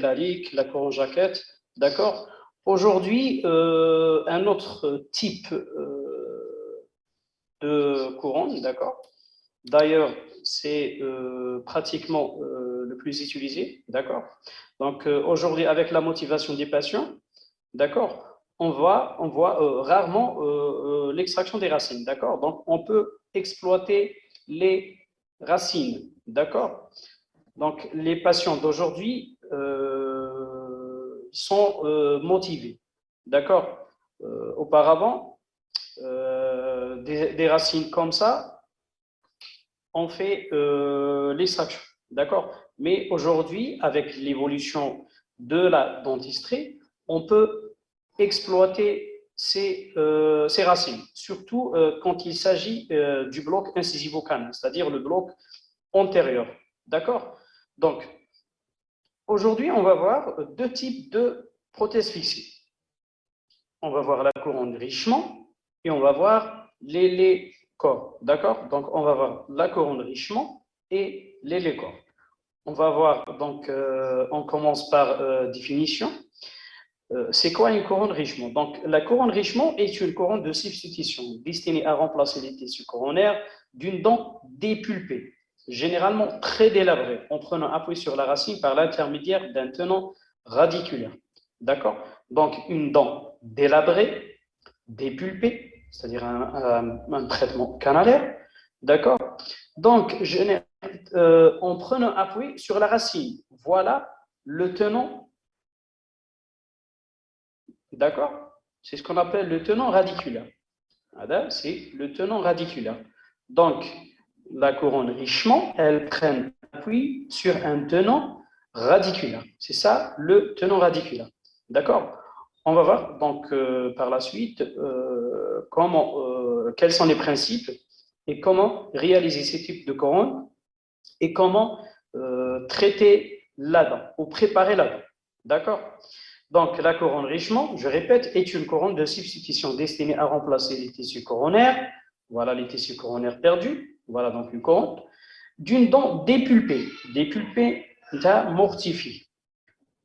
métallique, la couronne jaquette, d'accord? Aujourd'hui, un autre type de couronne, d'accord? D'ailleurs, c'est pratiquement le plus utilisé, d'accord? Donc, aujourd'hui, avec la motivation des patients, d'accord, on voit rarement l'extraction des racines, d'accord? Donc, on peut exploiter les racines, d'accord? Donc, les patients d'aujourd'hui sont motivés, d'accord? Auparavant, des racines comme ça, on fait l'extraction, d'accord? Mais aujourd'hui, avec l'évolution de la dentisterie, on peut exploiter ces racines, surtout quand il s'agit du bloc incisivo-canal, c'est-à-dire le bloc antérieur, d'accord? Donc, aujourd'hui, on va voir deux types de prothèses fixées. On va voir la couronne richement et on va voir les corps, d'accord? Donc, on va voir la couronne richement et les corps. On va voir, donc, on commence par définition. C'est quoi une couronne richement? Donc, la couronne richement est une couronne de substitution destinée à remplacer les tissus coronaires d'une dent dépulpée, généralement très délabrée, en prenant appui sur la racine par l'intermédiaire d'un tenant radiculaire. D'accord? Donc, une dent délabrée, dépulpée, c'est-à-dire un traitement canalaire. D'accord? Donc, en prenant appui sur la racine, voilà le tenant. D'accord? C'est ce qu'on appelle le tenant radiculaire. C'est le tenant radiculaire. Donc, la couronne richement, elle prend appui sur un tenant radiculaire. C'est ça, le tenant radiculaire. D'accord? On va voir donc par la suite quels sont les principes et comment réaliser ces types de couronne et comment traiter la dent ou préparer la dent. D'accord? Donc, la couronne richement, je répète, est une couronne de substitution destinée à remplacer les tissus coronaires. Voilà les tissus coronaires perdus. Voilà donc une couronne. D'une dent dépulpée. Dépulpée, mortifiée.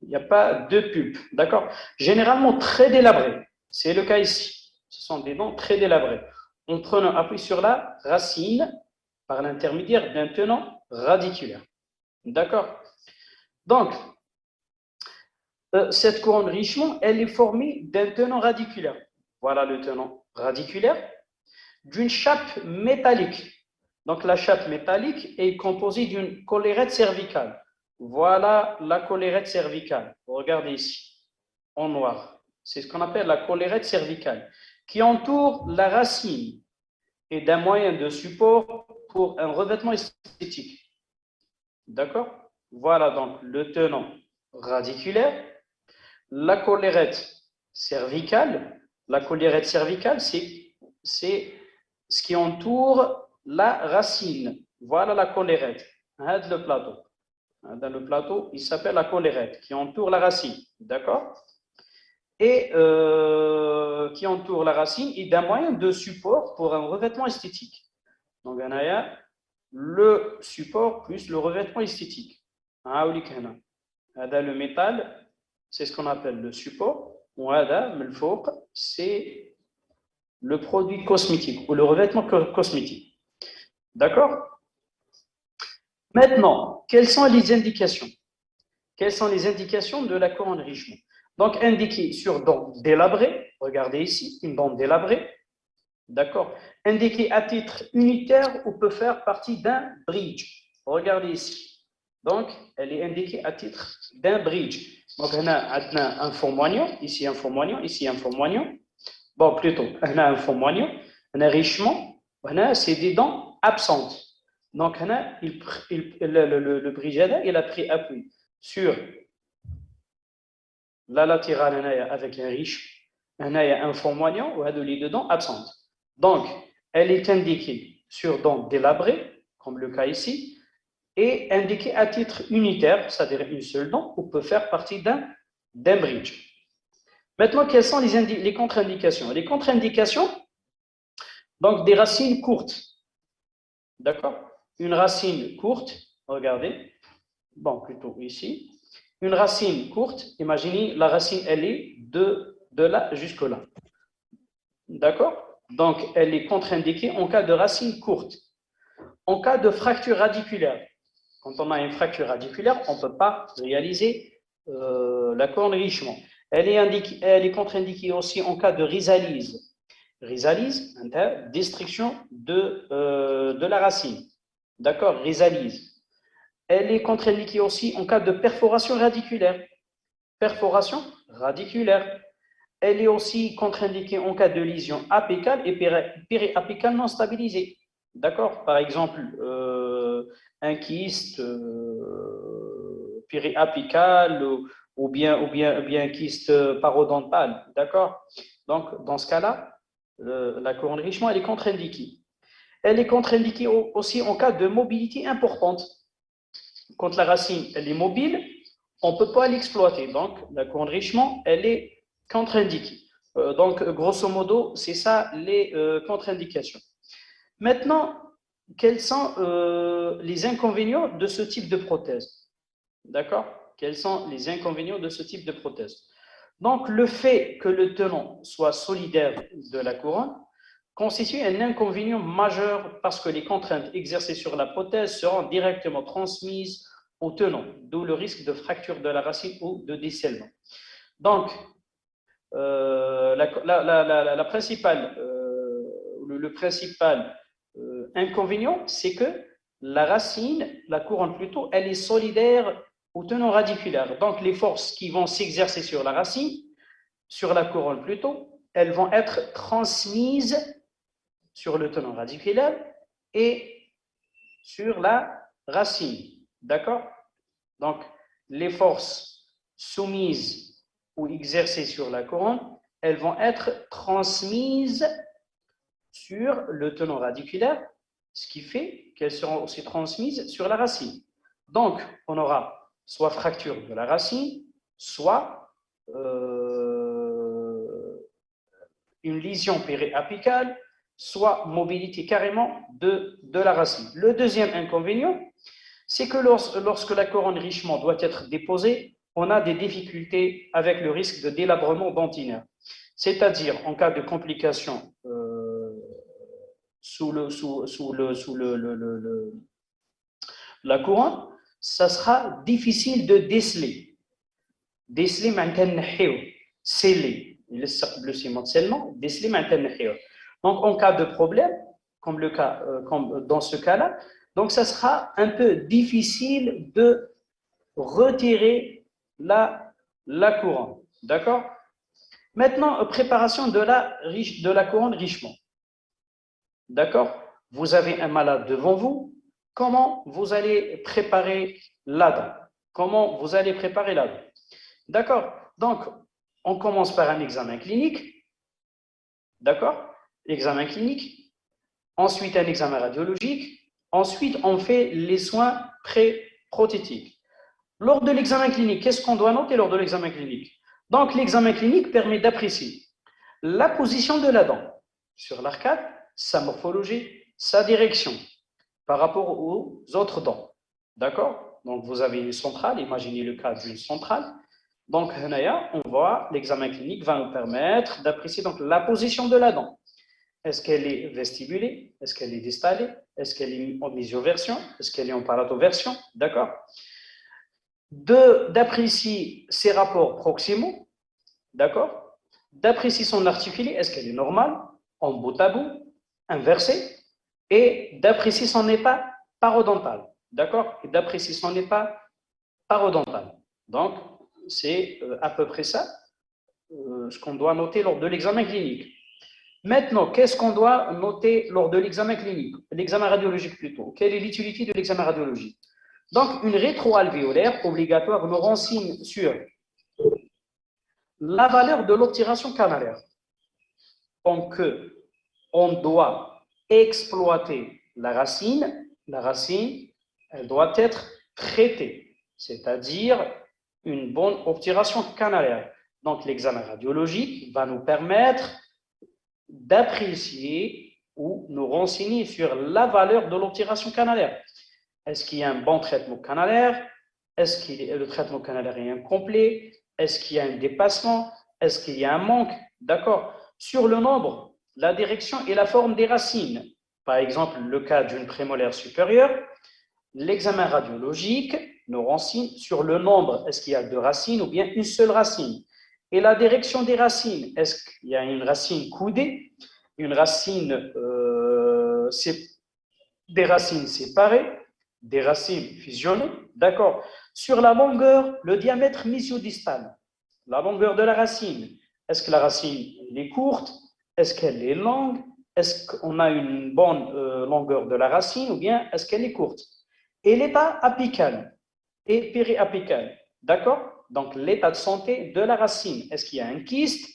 Il n'y a pas de pulpe. D'accord? Généralement très délabrées. C'est le cas ici. Ce sont des dents très délabrées. En prenant appui sur la racine par l'intermédiaire d'un tenant radiculaire. D'accord? Donc, cette couronne richement, elle est formée d'un tenant radiculaire. Voilà le tenant radiculaire, d'une chape métallique. Donc la chape métallique est composée d'une collerette cervicale. Voilà la collerette cervicale. Regardez ici, en noir. C'est ce qu'on appelle la collerette cervicale, qui entoure la racine et d'un moyen de support pour un revêtement esthétique. D'accord? Voilà donc le tenant radiculaire. La collerette cervicale, c'est ce qui entoure la racine. Voilà la collerette. Le plateau. Dans le plateau, il s'appelle la collerette, qui entoure la racine. D'accord? Et qui entoure la racine et d'un moyen de support pour un revêtement esthétique. Donc, on a le support plus le revêtement esthétique. Le métal, c'est ce qu'on appelle le support. C'est le produit cosmétique ou le revêtement cosmétique. D'accord? Maintenant, quelles sont les indications? Quelles sont les indications de la couronne richement? Donc, indiqué sur dent délabrée, regardez ici, une dent délabrée, d'accord? Indiqué à titre unitaire ou peut faire partie d'un bridge. Regardez ici. Donc, elle est indiquée à titre d'un bridge. Donc, on a un fond moignon, ici un fond moignon, ici un fond moignon. Bon, plutôt, on a un fond moignon, on a richement, c'est des dents absentes. Donc, le bridge, il a pris appui sur la latérale avec un riche, on a un fond moignon ou les deux dents absentes. Donc, elle est indiquée sur dents délabrées, comme le cas ici, et indiquée à titre unitaire, c'est-à-dire une seule dent, ou peut faire partie d'un bridge. Maintenant, quelles sont les contre-indications? Les contre-indications, donc des racines courtes. D'accord? Une racine courte, regardez, bon, plutôt ici, Une racine courte, imaginez la racine, elle est de là jusque là. D'accord? Donc, elle est contre-indiquée en cas de racine courte. En cas de fracture radiculaire, quand on a une fracture radiculaire, on ne peut pas réaliser la corne-richement. Elle est contre-indiquée aussi en cas de rhizalyse. Rhizalyse, destruction de la racine. D'accord? Rhizalyse. Elle est contre-indiquée aussi en cas de perforation radiculaire. Perforation radiculaire. Elle est aussi contre-indiquée en cas de lésion apicale et périapicale non stabilisée. D'accord? Par exemple, un kyste périapical ou bien un kyste parodontal. D'accord? Donc, dans ce cas-là, la couronne Richemont, elle est contre-indiquée. Elle est contre-indiquée aussi en cas de mobilité importante. Quand la racine elle est mobile, on ne peut pas l'exploiter. Donc, la couronne Richemont, elle est contre-indiquée. Donc, grosso modo, c'est ça les contre-indications. Maintenant, quels sont les inconvénients de ce type de prothèse? D'accord? Quels sont les inconvénients de ce type de prothèse? Donc, le fait que le tenon soit solidaire de la couronne constitue un inconvénient majeur parce que les contraintes exercées sur la prothèse seront directement transmises au tenon, d'où le risque de fracture de la racine ou de décèlement. Donc, le principal inconvénient, c'est que la racine, la couronne plutôt, elle est solidaire au tenon radiculaire. Donc, les forces qui vont s'exercer sur la racine, sur la couronne plutôt, elles vont être transmises sur le tenon radiculaire et sur la racine. D'accord? Donc, les forces soumises ou exercées sur la couronne, elles vont être transmises sur le tenon radiculaire, ce qui fait qu'elles seront aussi transmises sur la racine. Donc, on aura soit fracture de la racine, soit une lésion périapicale, soit mobilité carrément de la racine. Le deuxième inconvénient, c'est que lorsque la couronne richement doit être déposée, on a des difficultés avec le risque de délabrement dentinaire. C'est-à-dire, en cas de complications sous la couronne, ça sera difficile de déceler. Déceler, sceller. Le ciment de scellement, déceler, donc, en cas de problème, comme dans ce cas-là, donc ça sera un peu difficile de retirer la couronne. D'accord? Maintenant, préparation de la couronne richement. D'accord? Vous avez un malade devant vous. Comment vous allez préparer la dent? Comment vous allez préparer la dent? D'accord? Donc, on commence par un examen clinique. D'accord? L'examen clinique. Ensuite, un examen radiologique. Ensuite, on fait les soins pré-prothétiques. Lors de l'examen clinique, qu'est-ce qu'on doit noter lors de l'examen clinique? Donc, l'examen clinique permet d'apprécier la position de la dent sur l'arcade, sa morphologie, sa direction par rapport aux autres dents. D'accord? Donc, vous avez une centrale, imaginez le cas d'une centrale. Donc, on voit, l'examen clinique va nous permettre d'apprécier donc la position de la dent. Est-ce qu'elle est vestibulée? Est-ce qu'elle est distallée? Est-ce qu'elle est en mésioversion? Est-ce qu'elle est en palatoversion? D'accord? D'apprécier ses rapports proximaux, d'accord? D'apprécier son articulé, est-ce qu'elle est normale, en bout à bout, inversée, et d'apprécier son état parodontal, d'accord? Et d'apprécier son état parodontal. Donc, c'est à peu près ça ce qu'on doit noter lors de l'examen clinique. Maintenant, qu'est-ce qu'on doit noter lors de l'examen clinique? L'examen radiologique plutôt. Quelle est l'utilité de l'examen radiologique? Donc, une rétroalvéolaire obligatoire nous renseigne sur la valeur de l'obturation canalaire. Donc, on doit exploiter la racine, elle doit être traitée, c'est-à-dire une bonne obturation canalaire. Donc, l'examen radiologique va nous permettre d'apprécier ou nous renseigner sur la valeur de l'obturation canalaire. Est-ce qu'il y a un bon traitement canalaire? Est-ce que le traitement canalaire est incomplet? Est-ce qu'il y a un dépassement? Est-ce qu'il y a un manque? D'accord. Sur le nombre, la direction et la forme des racines. Par exemple, le cas d'une prémolaire supérieure, l'examen radiologique nous renseigne sur le nombre. Est-ce qu'il y a deux racines ou bien une seule racine? Et la direction des racines. Est-ce qu'il y a une racine coudée, une racine, des racines séparées, des racines fusionnées? D'accord. Sur la longueur, le diamètre mésio-distal, la longueur de la racine. Est-ce que la racine est courte? Est-ce qu'elle est longue? Est-ce qu'on a une bonne longueur de la racine ou bien est-ce qu'elle est courte? Et l'état apical et périapical. D'accord? Donc, l'état de santé de la racine. Est-ce qu'il y a un kyste?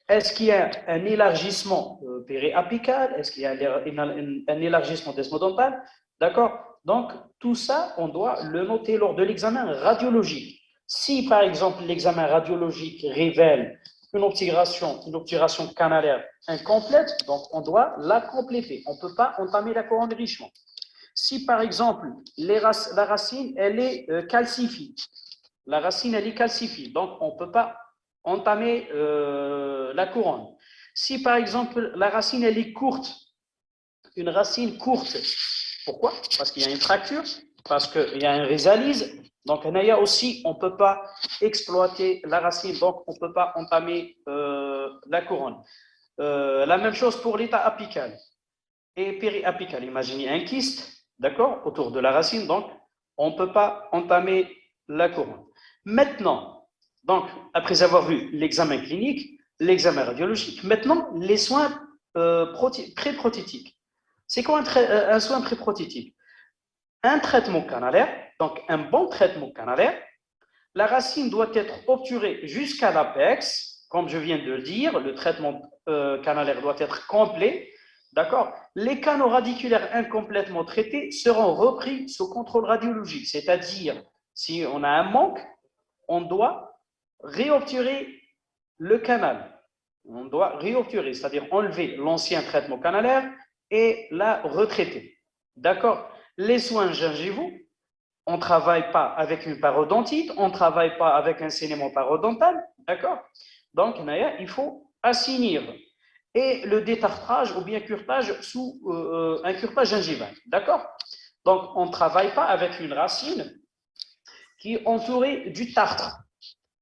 Est-ce qu'il y a un élargissement périapical? Est-ce qu'il y a un élargissement desmodontal? D'accord? Donc, tout ça, on doit le noter lors de l'examen radiologique. Si, par exemple, l'examen radiologique révèle une obturation canalaire incomplète, donc on doit la compléter. On ne peut pas entamer la couronne de Richemont. Si, par exemple, la racine, elle est calcifiée, la racine, elle est calcifiée, donc on ne peut pas entamer la couronne. Si, par exemple, la racine, elle est courte, une racine courte, pourquoi? Parce qu'il y a une fracture, parce qu'il y a un résalise, donc aussi, on ne peut pas exploiter la racine, donc on ne peut pas entamer la couronne. La même chose pour l'état apical et périapical. Imaginez un kyste, d'accord, autour de la racine, donc on ne peut pas entamer la couronne. Maintenant, donc, après avoir vu l'examen clinique, l'examen radiologique, maintenant, les soins pré-prothétiques. C'est quoi un soin pré-prothétique? Un traitement canalaire, donc un bon traitement canalaire. La racine doit être obturée jusqu'à l'apex, comme je viens de le dire, le traitement canalaire doit être complet. D'accord? Les canaux radiculaires incomplètement traités seront repris sous contrôle radiologique, c'est-à-dire, si on a un manque, on doit réobturer le canal. On doit réobturer, c'est-à-dire enlever l'ancien traitement canalaire et la retraiter. D'accord? Les soins gingivaux, on ne travaille pas avec une parodontite, on ne travaille pas avec un saignement parodontal. D'accord? Donc, il faut assainir. Et le détartrage ou bien curtage sous un curtage gingival. D'accord? Donc, on ne travaille pas avec une racine qui est entourée du tartre.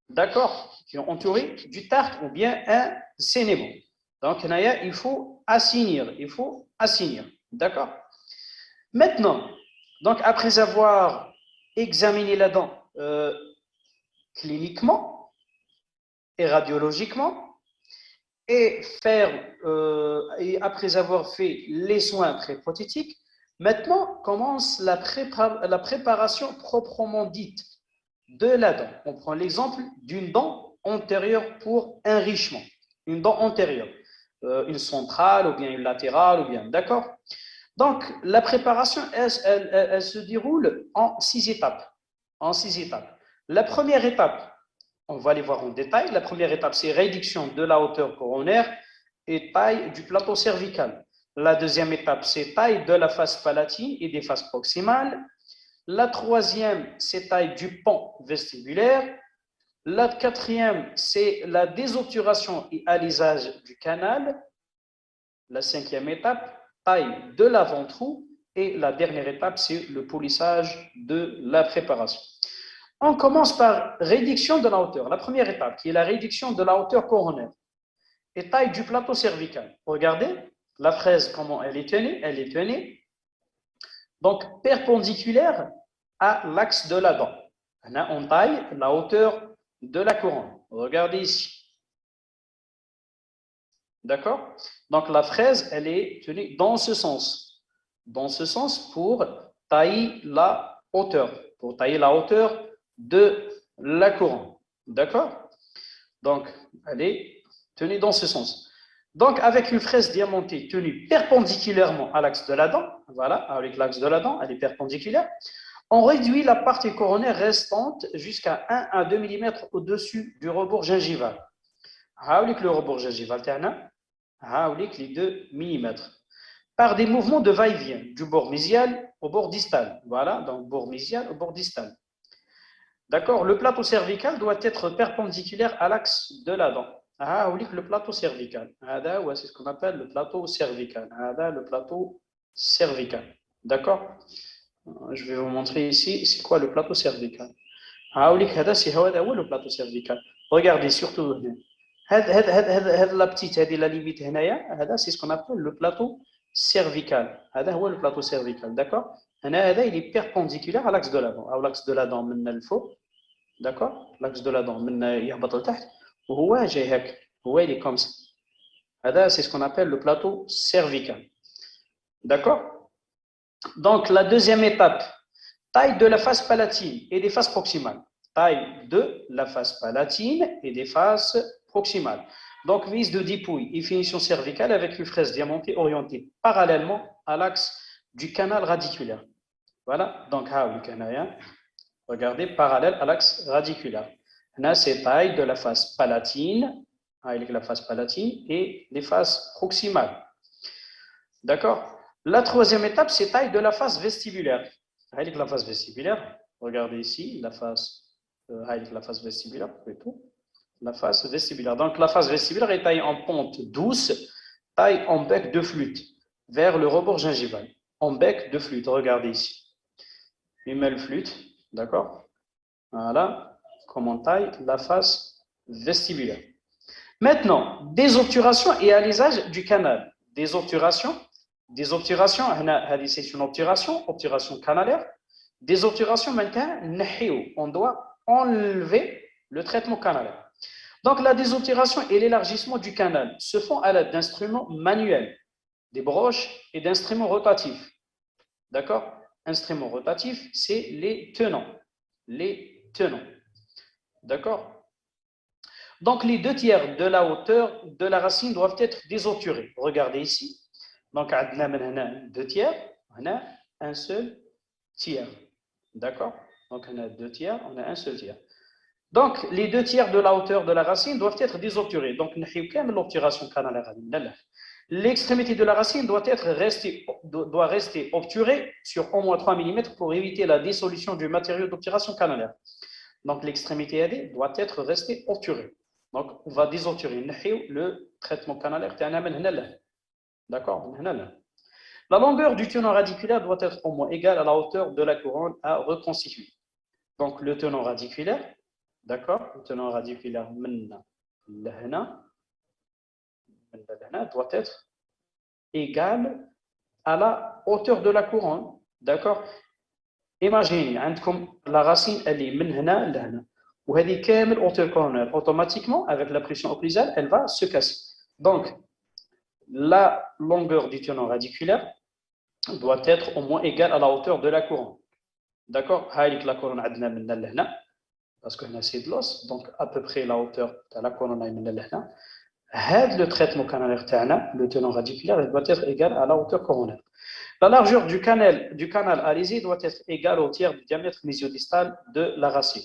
D'accord? Qui est entourée du tartre ou bien un saignement. Donc, il faut assainir. Il faut assainir. D'accord? Maintenant, donc après avoir examiné la dent cliniquement et radiologiquement, et après avoir fait les soins pré-prothétiques, maintenant commence la préparation proprement dite de la dent. On prend l'exemple d'une dent antérieure pour enrichissement. Une dent antérieure, une centrale ou bien une latérale, ou bien, d'accord? Donc, la préparation, elle se déroule en 6 étapes. En 6 étapes. La première étape, on va les voir en détail. La première étape, c'est réduction de la hauteur coronaire et taille du plateau cervical. La deuxième étape, c'est taille de la face palatine et des faces proximales. La troisième, c'est taille du pont vestibulaire. La quatrième, c'est la désobturation et alisage du canal. La cinquième étape, taille de l'avant-trou. Et la dernière étape, c'est le polissage de la préparation. On commence par réduction de la hauteur. La première étape, qui est la réduction de la hauteur coronaire et taille du plateau cervical. Regardez la fraise, comment elle est tenue. Elle est tenue donc perpendiculaire à l'axe de la dent. On taille la hauteur de la couronne. Regardez ici. D'accord? Donc la fraise, elle est tenue dans ce sens. Dans ce sens pour tailler la hauteur. Pour tailler la hauteur de la couronne. D'accord? Donc, elle est tenue dans ce sens. Donc, avec une fraise diamantée tenue perpendiculairement à l'axe de la dent, voilà, avec l'axe de la dent, elle est perpendiculaire, on réduit la partie coronaire restante jusqu'à 1 à 2 mm au-dessus du rebord gingival. Le rebord gingival, les 2 mm. Par des mouvements de va-et-vient, du bord mésial au bord distal. Voilà, donc bord mésial au bord distal. D'accord? Le plateau cervical doit être perpendiculaire à l'axe de la dent. Ah, oui, le plateau cervical. C'est ce qu'on appelle le plateau cervical. Le plateau cervical. D'accord? Je vais vous montrer ici, c'est quoi le plateau cervical. Ah, oui, c'est le plateau cervical. Regardez surtout. La petite, la limite, c'est ce qu'on appelle le plateau cervical. Le plateau cervical. D'accord? Il est perpendiculaire à l'axe de la dent. À l'axe de la dent, maintenant, il faut. D'accord? L'axe de la dent, من يهبط لتحت وهو جاي هكا هو il est comme ça. C'est ce qu'on appelle le plateau cervical. D'accord? Donc la deuxième étape, taille de la face palatine et des faces proximales. Taille de la face palatine et des faces proximales. Donc vis de dépouille et finition cervicale avec une fraise diamantée orientée parallèlement à l'axe du canal radiculaire. Voilà, donc le canal. Regardez, parallèle à l'axe radiculaire. Là, c'est taille de la face palatine, avec la face palatine et les faces proximales. D'accord? La troisième étape, c'est taille de la face vestibulaire. Avec la face vestibulaire, regardez ici, avec la face vestibulaire, plutôt. La face vestibulaire. Donc, la face vestibulaire est taille en pente douce, taille en bec de flûte, vers le rebord gingival. En bec de flûte, regardez ici. Une belle flûte, d'accord? Voilà, comme on taille la face vestibulaire. Maintenant, des obturations et alisage du canal. Des obturations, c'est une obturation canalaire. Des obturations, maintenant, on doit enlever le traitement canalaire. Donc, la désobturation et l'élargissement du canal se font à l'aide d'instruments manuels, des broches et d'instruments rotatifs. D'accord? Instruments rotatifs, c'est les tenons. Les tenons. D'accord? Donc, les 2 tiers de la hauteur de la racine doivent être désobturés. Regardez ici. Donc, on a 2 tiers, on a un seul tiers. D'accord? Donc, on a 2 tiers, on a un seul tiers. Donc, les 2 tiers de la hauteur de la racine doivent être désobturés. Donc, l'obturation canalaire. L'extrémité de la racine doit rester obturée sur au moins 3 mm pour éviter la dissolution du matériau d'obturation canalaire. Donc, l'extrémité AD doit être restée obturée. Donc, on va désobturer le traitement canalaire. D'accord? La longueur du tenant radiculaire doit être au moins égale à la hauteur de la couronne à reconstituer. Donc, le tenant radiculaire, d'accord? Le tenant radiculaire doit être égal à la hauteur de la couronne. D'accord? Imaginez, la racine, elle est من هنا لهنا. وهذه كامل hauteur coronaire. Automatiquement, avec la pression occlusale, elle va se casser. Donc, la longueur du tenant radiculaire doit être au moins égale à la hauteur de la couronne. D'accord? La couronne عندنا من هنا لهنا. Parce que c'est de l'os, donc à peu près la hauteur de la couronne est من هنا لهنا. Le traitement canalaire تاعنا, le tenant radiculaire, il doit être égal à la hauteur coronaire. La largeur du canal alisé doit être égale au tiers du diamètre mésiodistal de la racine.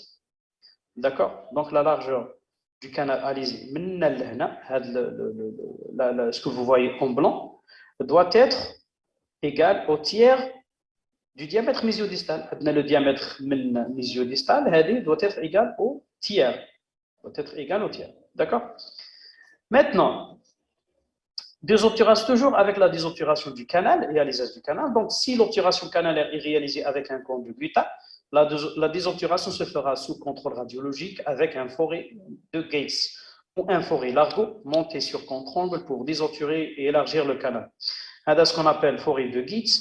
D'accord? Donc la largeur du canal alisé, ce que vous voyez en blanc, doit être égale au tiers du diamètre mésiodistal. Le diamètre mésiodistal doit être égal au tiers. D'accord? Maintenant, toujours avec la désobturation du canal, réalisation du canal. Donc, si l'obturation canalaire est réalisée avec un conduit Guetta, la désobturation se fera sous contrôle radiologique avec un forêt de Gates ou un forêt Largo monté sur contre-angle pour désobturer et élargir le canal. C'est ce qu'on appelle forêt de Gates.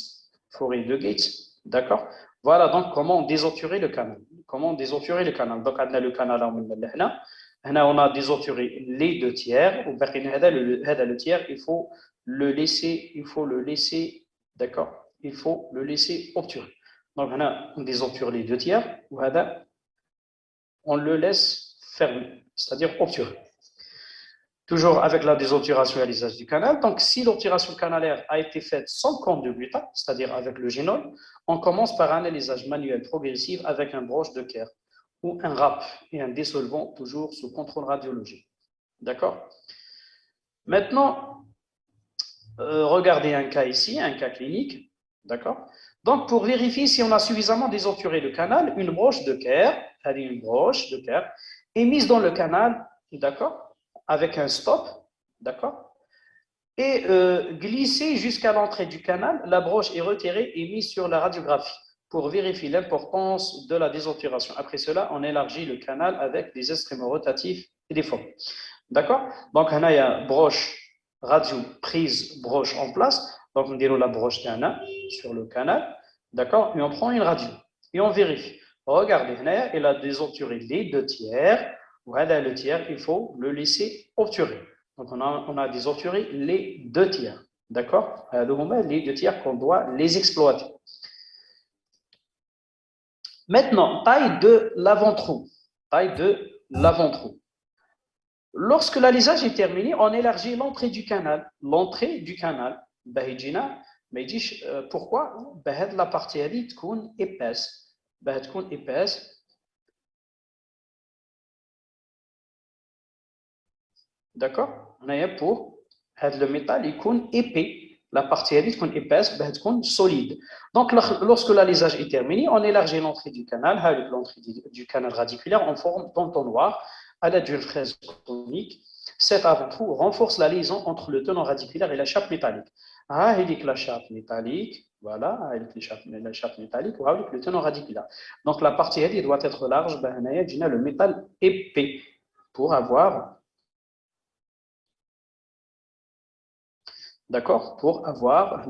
D'accord? Voilà donc comment désobturer le canal. Donc, on a le canal on a désobturé les 2 tiers. Le tiers, il faut le laisser, d'accord? Il faut le laisser obturer. Donc, on désobture les 2 tiers. On le laisse fermer, c'est-à-dire obturer. Toujours avec la désobturation et l'alisage du canal. Donc, si l'obturation canalaire a été faite sans conduit de Guetta, c'est-à-dire avec le génol, on commence par un alisage manuel progressif avec un broche de Kerr ou un râpe et un dissolvant, toujours sous contrôle radiologique. D'accord? Maintenant, regardez un cas ici, un cas clinique. D'accord? Donc, pour vérifier si on a suffisamment désobturé le canal, une broche de Kerr, une broche de terre, est mise dans le canal, d'accord, avec un stop, d'accord, et glissée jusqu'à l'entrée du canal, la broche est retirée et mise sur la radiographie pour vérifier l'importance de la désobturation. Après cela, on élargit le canal avec des instruments rotatifs et des formes. D'accord? Donc, il y a broche, radio, prise, broche en place. Donc, on déroule la broche d'Anna sur le canal. D'accord? Et on prend une radio et on vérifie. Regardez, il a désobturé les 2/3. Voilà, le tiers, il faut le laisser obturer. Donc, on a désobturé les 2/3. D'accord? Les 2/3 qu'on doit les exploiter. Maintenant, taille de l'avant-trou. Taille de l'avant-trou. Lorsque l'alisage est terminé, on élargit l'entrée du canal. L'entrée du canal, pourquoi? La partie est épaisse. épaisse. D'accord? On a pour le métal est épais. La partie est épaisse, solide. Donc, lorsque l'alisage est terminé, on élargit l'entrée du canal, l'entrée du canal radiculaire en forme d'entonnoir à l'aide d'une fraise conique. Cet avant-trou renforce la liaison entre le tenant radiculaire et la chape métallique. La chape métallique, voilà, la chape métallique, ou le tenant radiculaire. Donc, la partie doit être large, le métal épais pour avoir. D'accord? Pour avoir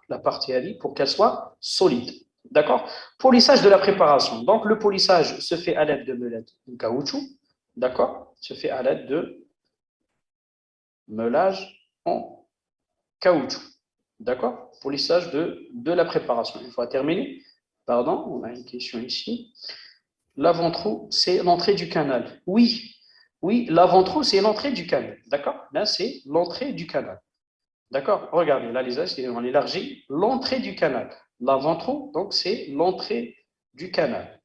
la partie Ali pour qu'elle soit solide. D'accord? Polissage de la préparation. Donc, le polissage se fait à l'aide de meulettes de caoutchouc. D'accord? Se fait à l'aide de meulage en caoutchouc. D'accord? Polissage de la préparation. Une fois terminé, pardon, on a une question ici. L'avant-trou, c'est l'entrée du canal. Oui, l'avant-trou, c'est l'entrée du canal. D'accord? Là, c'est l'entrée du canal. D'accord? Regardez, là, on élargit l'entrée du canal. L'avant-trou, donc, c'est l'entrée du canal.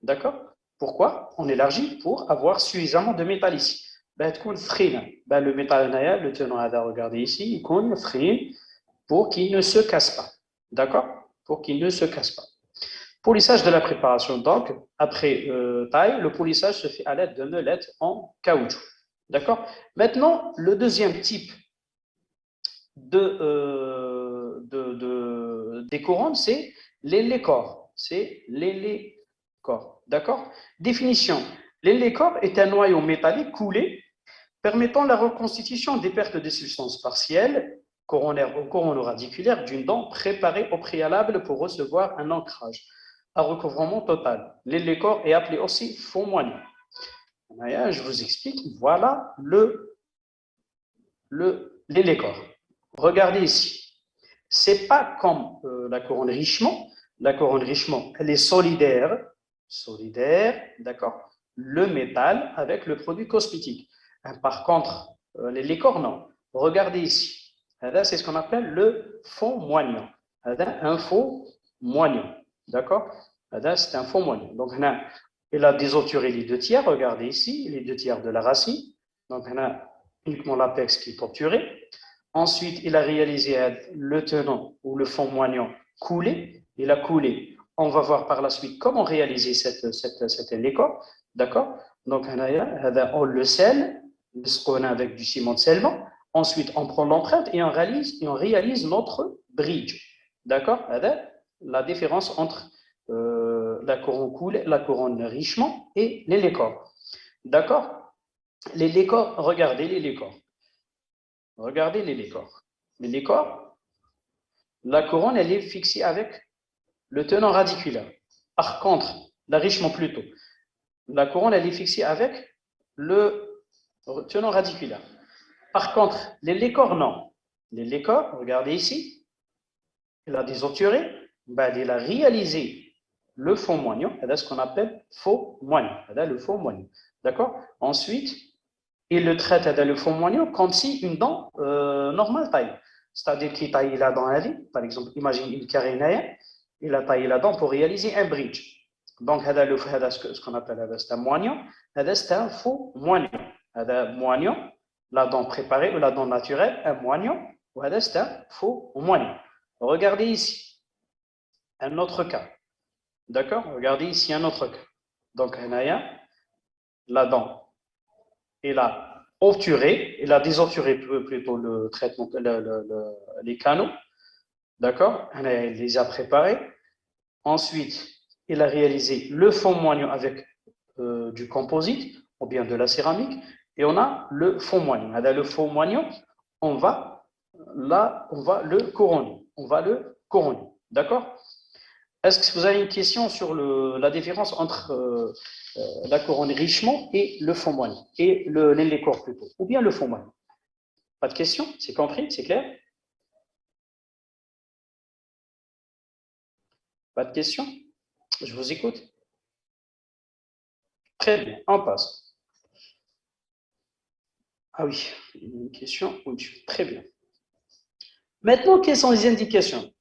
D'accord? Pourquoi? On élargit pour avoir suffisamment de métal ici. Le métal, le tenant, regardez ici, il compte pour qu'il ne se casse pas. D'accord? Pour qu'il ne se casse pas. Polissage de la préparation. Donc, après taille, le polissage se fait à l'aide de meulettes en caoutchouc. D'accord? Maintenant, le deuxième type des couronnes, c'est l'élé-corps. C'est l'élé-corps. D'accord? Définition. L'élé-corps est un noyau métallique coulé permettant la reconstitution des pertes de substances partielles coronaires ou corono-radiculaires d'une dent préparée au préalable pour recevoir un ancrage à recouvrement total. L'élé-corps est appelé aussi fond moignon. Je vous explique. Voilà l'élé-corps. Regardez ici. C'est pas comme la couronne Richemont. La couronne Richemont, elle est solidaire, d'accord. Le métal avec le produit cosmétique. Par contre, les corps, non. Regardez ici. C'est ce qu'on appelle le fond moignon. Un faux moignon, d'accord. C'est un faux moignon. Donc, il a désobturé les 2/3. Regardez ici, les 2/3 de la racine. Donc, on a uniquement l'apex qui est obturé. Ensuite, il a réalisé le tenant ou le fond moignon coulé. Il a coulé. On va voir par la suite comment réaliser cette élécore. D'accord? Donc, on le scelle, on a avec du ciment de scellement. Ensuite, on prend l'empreinte et on réalise notre bridge. D'accord? La différence entre la couronne coulée, la couronne richement et l'élécore. D'accord? L'élécore, regardez l'élécore. Regardez les décors. Les décors, la couronne, elle est fixée avec le tenant radiculaire. Par contre, la richement plutôt, la couronne, elle est fixée avec le tenant radiculaire. Par contre, les décors, non. Les décors, regardez ici, il a désobturé, il a réalisé le faux moignon, c'est ce qu'on appelle faux moignon. Le faux moignon. D'accord? Ensuite, il le traite dans le fond moignon comme si une dent normale taille. C'est-à-dire qu'il taille la dent à vie. Par exemple, imagine une carénaire, il a taillé la dent pour réaliser un bridge. Donc, ce qu'on appelle un moignon, c'est un faux moignon. Un moignon, la dent préparée ou la dent naturelle, un moignon, c'est un faux moignon. Regardez ici. un autre cas. D'accord? Regardez ici un autre cas. Donc, la dent, elle a obturé, elle a désobturé plutôt le traitement, les canaux. D'accord? Elle les a préparés. Ensuite, il a réalisé le fond moignon avec du composite ou bien de la céramique. Et on a le fond moignon. Le fond moignon, on va le couronner. On va le couronner. D'accord? Est-ce que vous avez une question sur la différence entre la couronne richement et le fond moignon et l'élécore plutôt, ou bien le fond moignon? Pas de question? C'est compris? C'est clair? Pas de question? Je vous écoute. Très bien, on passe. Ah oui, une question. Oui, très bien. Maintenant, quelles sont les indications?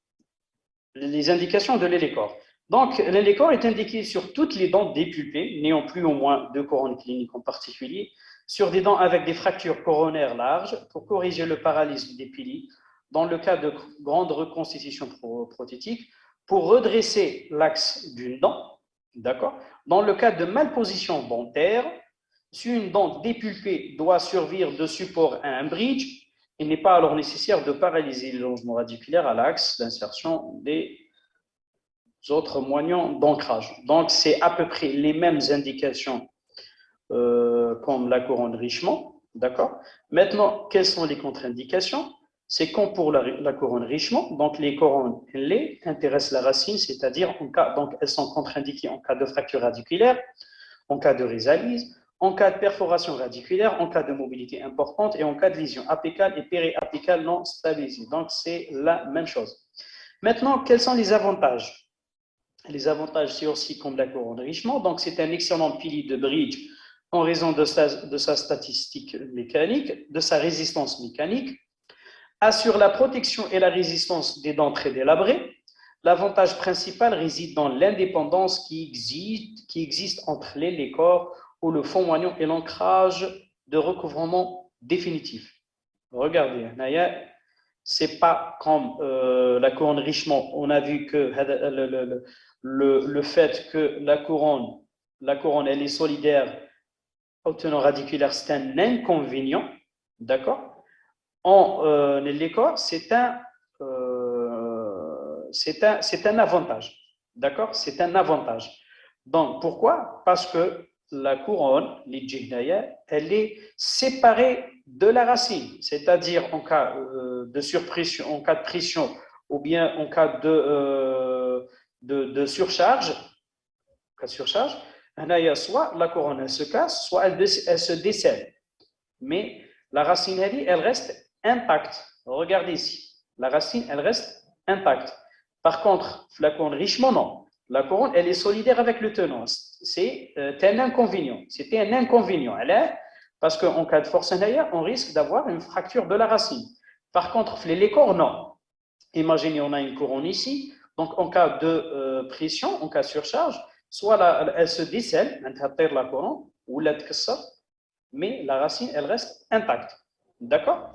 Les indications de l'élécore. Donc, l'élécore est indiqué sur toutes les dents dépulpées, n'ayant plus ou moins de couronne clinique en particulier, sur des dents avec des fractures coronaires larges pour corriger le paralysme des piliers, dans le cas de grande reconstitution prothétique, pour redresser l'axe d'une dent, d'accord? Dans le cas de malposition dentaire, si une dent dépulpée doit servir de support à un bridge, il n'est pas alors nécessaire de paralyser le longement radiculaire à l'axe d'insertion des autres moignons d'ancrage. Donc, c'est à peu près les mêmes indications comme la couronne richement. D'accord? Maintenant, quelles sont les contre-indications? C'est comme pour la couronne richement. Donc, les couronnes les intéressent la racine, c'est-à-dire donc elles sont contre-indiquées en cas de fracture radiculaire, en cas de résalise, en cas de perforation radiculaire, en cas de mobilité importante et en cas de lésion apicale et périapicale non stabilisée. Donc, c'est la même chose. Maintenant, quels sont les avantages? Les avantages, c'est aussi comme la couronne richement. Donc, c'est un excellent pilier de bridge en raison de sa statistique mécanique, de sa résistance mécanique, assure la protection et la résistance des dents très délabrées. L'avantage principal réside dans l'indépendance qui existe entre l'élécore ou le fond moignon et l'ancrage de recouvrement définitif. Regardez, Naya, c'est pas comme la couronne richement. On a vu que le fait que la couronne, elle est solidaire au tenant radiculaire, c'est un inconvénient, d'accord? En l'élécore, c'est un avantage, d'accord? C'est un avantage. Donc, pourquoi? Parce que la couronne, l'idjignaya, elle est séparée de la racine, c'est-à-dire en cas de surpression, en cas de pression ou bien en cas de surcharge, soit la couronne elle se casse, soit elle se décèle. Mais la racine, elle reste intacte. Regardez ici, la racine, elle reste intacte. Par contre, la couronne richement, non. La couronne, elle est solidaire avec le tenant. C'est un inconvénient. C'était un inconvénient. Parce qu'en cas de force intérieure, on risque d'avoir une fracture de la racine. Par contre, les corps, non. Imaginez, on a une couronne ici. Donc, en cas de pression, en cas de surcharge, soit elle se décèle, la couronne, ou la mais la racine, elle reste intacte. D'accord?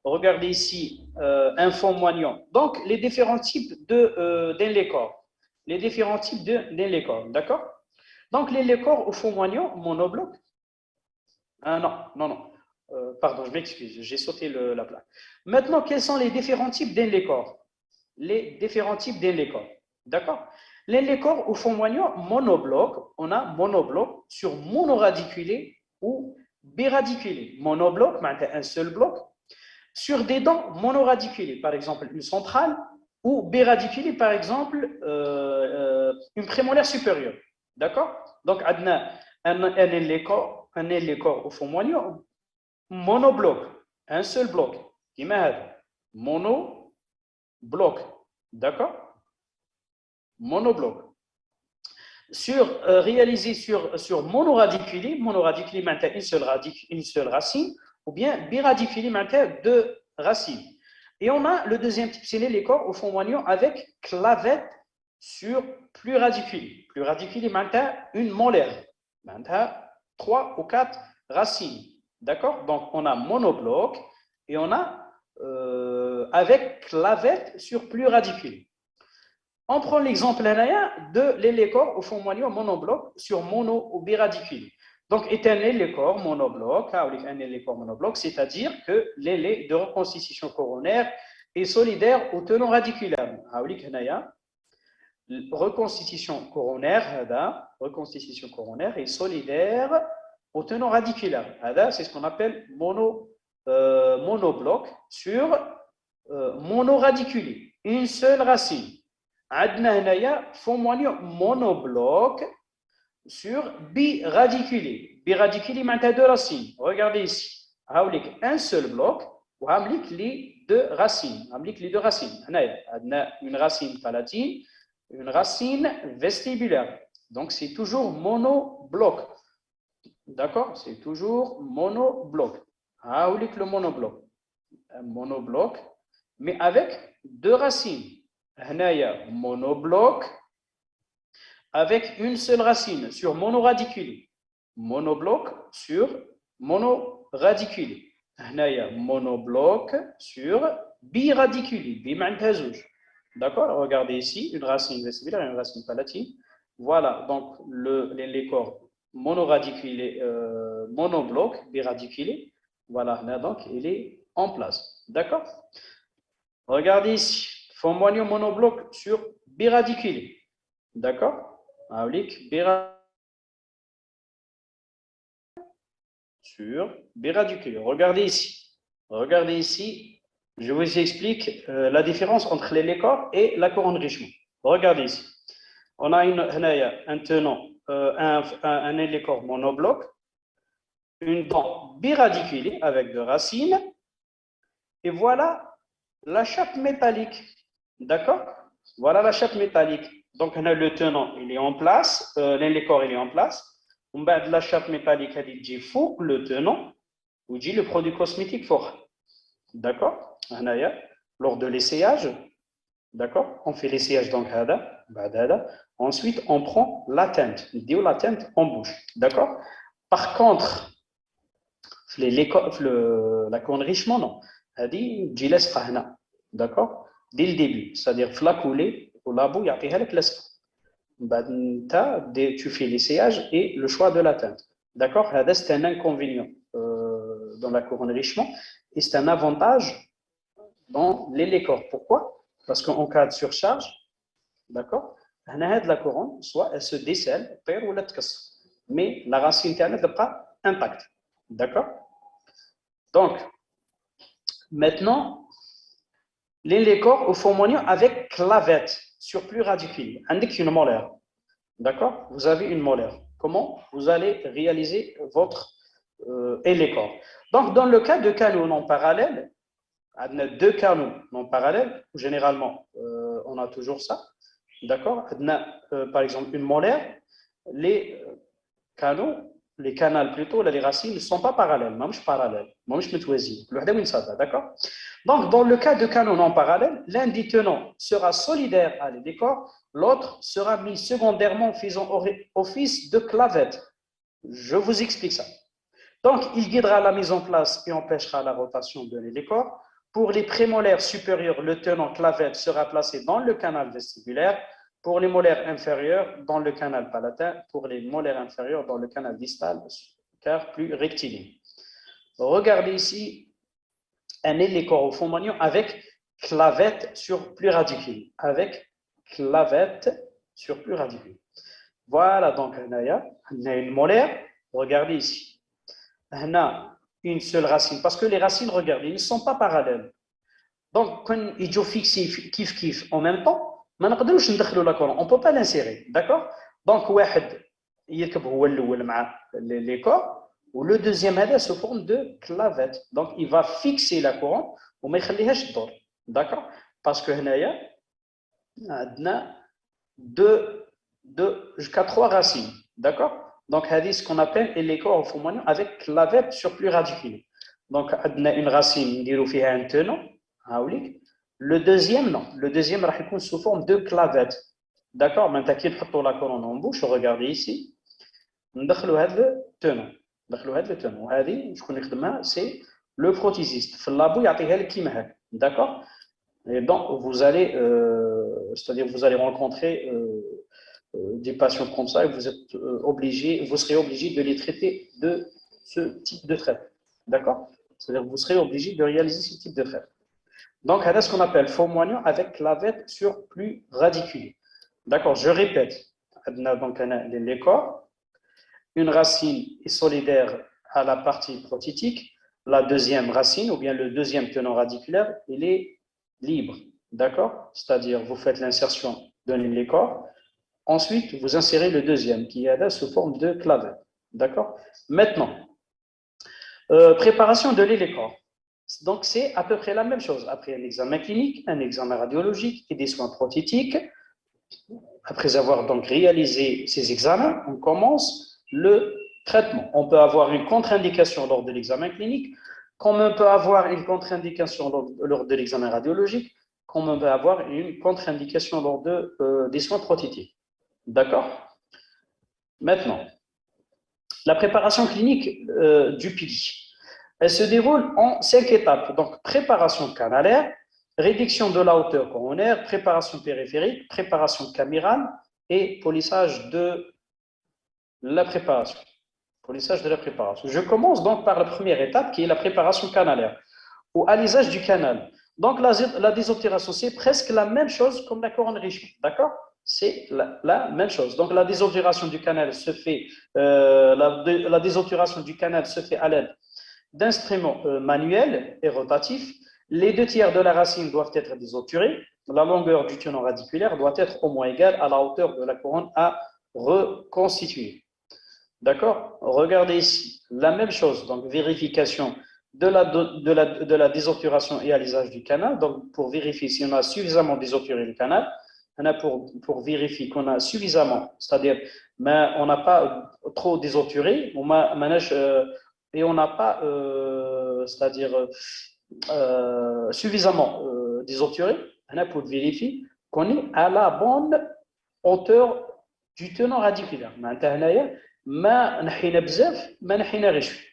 Regardez ici un fond moignon. Donc, les différents types d'élécores. Les différents types d'élécores. D'accord? Donc, l'élécore au fond moignon, monobloc. Non. Pardon, je m'excuse, j'ai sauté la plaque. Maintenant, quels sont les différents types d'élécores? Les différents types d'élécores. D'accord? L'élécore au fond moignon, monobloc, on a monobloc sur monoradiculé ou biradiculé. Monobloc, un seul bloc, sur des dents monoradiculées, par exemple une centrale, ou biradiculée, par exemple une prémolaire supérieure. D'accord? Donc, un élécore au fond moignon, monobloc, un seul bloc. Monobloc. D'accord? Monobloc. Réalisé sur monoradiculé maintenant une seule racine, ou bien biradiculé maintenant deux racines. Et on a le deuxième type, c'est l'élécore au fond moignon avec clavette sur pluradiculé. Pluradiculé maintenant une molaire. Maintenant 3 ou 4 racines. D'accord? Donc on a monobloc et on a avec clavette sur pluradiculé. On prend l'exemple de l'hélicore au fond monobloc sur mono ou biradicule. Donc, est un hélicore monobloc, c'est-à-dire que l'élé de reconstitution coronaire est solidaire au tenant radiculaire. Reconstitution coronaire est solidaire au tenant radiculaire. C'est ce qu'on appelle monobloc sur monoradiculé, une seule racine. عندنا هنايا فومونيو monobloc sur biradiculé. Biradiculé معناتها deux racines. Regardez ici. هاوليك un seul bloc وهامليك les deux racines. هامليك les deux racines. هنايا عندنا une racine palatine, une racine vestibulaire. Donc c'est toujours monobloc. D'accord? C'est toujours monobloc. هاوليك le monobloc. Un monobloc mais avec deux racines. هنايا monobloc avec une seule racine sur monoradiculé. Monobloc sur monoradiculé. هنايا monobloc sur biradiculé. بمعنى زوج. D'accord? Regardez ici, une racine vestibulaire et une racine palatine. Voilà, donc les corps monoradiculés, monobloc, biradiculé. Voilà, là donc il est en place. D'accord? Regardez ici. Formoignon monobloc sur biradiculé. D'accord? Sur biradiculé. Regardez ici. Regardez ici. Je vous explique la différence entre les corps et la couronne Richemont. Regardez ici. On a un tenant, un hélicore monobloc, une dent biradiculée avec deux racines. Et voilà la chape métallique. D'accord? Voilà la chape métallique. Donc, on a le tenant, il est en place, l'hélicore, il est en place. On va de la chape métallique, elle dit fou, le tenant, ou dit le produit cosmétique fort. D'accord? Lors de l'essayage, d'accord? On fait l'essayage donc, ensuite, on prend la teinte. La teinte en bouche. D'accord? Par contre, la couronne Richemont, non. Elle dit, d'accord? Dès le début, c'est-à-dire la coulée au labo, il y a tu fais l'essayage et le choix de la teinte. D'accord? C'est un inconvénient dans la couronne Richemont et c'est un avantage dans les corps. Pourquoi? Parce qu'en cas de surcharge, d'accord, la couronne, soit elle se décèle, mais la racine n'est pas intacte. D'accord? Donc, maintenant, les corps au formonion avec clavette, surplus radicule. Indique une molaire. D'accord? Vous avez une molaire. Comment vous allez réaliser votre hélicore? Donc, dans le cas de canaux non parallèles, deux canaux non parallèles, généralement, on a toujours ça. D'accord? Par exemple, une molaire, les canaux, les canals plutôt, les racines ne sont pas parallèles, même parallèles, même d'accord? Donc, dans le cas de canaux non parallèles, l'un des tenants sera solidaire à l'hélicore, l'autre sera mis secondairement faisant office de clavette. Je vous explique ça. Donc, il guidera la mise en place et empêchera la rotation de l'hélicore. Pour les prémolaires supérieurs, le tenant clavette sera placé dans le canal vestibulaire. Pour les molaires inférieurs, dans le canal palatin. Pour les molaires inférieurs, dans le canal distal, car plus rectiligne. Regardez ici un hélicore au formonion avec clavette sur plus radicule. Avec clavette sur plus radicule. Voilà, donc on a une molaire. Regardez ici. On a une seule racine. Parce que les racines, regardez, ils ne sont pas parallèles. Donc, quand ils sont fixés kiff en même temps, on ne peut pas l'insérer. D'accord? Donc, les corps, ou le deuxième est sous forme de clavette. Donc, il va fixer la couronne ou d'accord? Parce que on a deux jusqu'à trois racines. D'accord? Donc, c'est ce qu'on appelle les corps au formonion avec clavette sur plus radicule. Donc, on a une racine, on a un tenant. Le deuxième, non. Le deuxième va être sous forme de clavette. D'accord? Maintenant, qui est la couronne en bouche, regardez ici. On a le tenant. C'est le prothésiste. D'accord? Et donc, vous allez c'est-à-dire vous allez rencontrer des patients comme ça et vous êtes vous serez obligé de les traiter de ce type de traitement. D'accord? C'est-à-dire que vous serez obligé de réaliser ce type de traitement. Donc, c'est ce qu'on appelle faux moignon avec clavette sur plus radiculé. D'accord? Je répète. Donc, les corps, une racine est solidaire à la partie prothétique. La deuxième racine, ou bien le deuxième tenant radiculaire, il est libre. D'accord? C'est-à-dire, vous faites l'insertion de les corps. Ensuite, vous insérez le deuxième, qui est là sous forme de clavette. D'accord? Maintenant, préparation de l'élécor. Donc, c'est à peu près la même chose. Après un examen clinique, un examen radiologique et des soins prothétiques, après avoir donc réalisé ces examens, on commence le traitement. On peut avoir une contre-indication lors de l'examen clinique, comme on peut avoir une contre-indication lors de l'examen radiologique, comme on peut avoir une contre-indication lors des soins prothétiques. D'accord? Maintenant, la préparation clinique du PILI. Elle se déroule en 5 étapes. Donc, préparation canalaire, réduction de la hauteur coronaire, préparation périphérique, préparation camérale et polissage de la préparation. Polissage de la préparation. Je commence donc par la première étape qui est la préparation canalaire ou alisage du canal. Donc, la désobturation, c'est presque la même chose comme la couronne Richemont. D'accord? C'est la même chose. Donc, la désobturation du canal se fait, la désobturation du canal se fait à l'aide d'instruments manuels et rotatifs. Les 2 tiers de la racine doivent être désobturés. La longueur du tenant radiculaire doit être au moins égale à la hauteur de la couronne à reconstituer. D'accord? Regardez ici, la même chose, donc vérification de la désobturation et alisage du canal. Donc, pour vérifier si on a suffisamment désobturé le canal, on a pour vérifier qu'on a suffisamment, c'est-à-dire on n'a pas trop désobturé, et on n'a pas, c'est-à-dire suffisamment désobturé, on a pour vérifier qu'on est à la bonne hauteur du tenant radiculaire.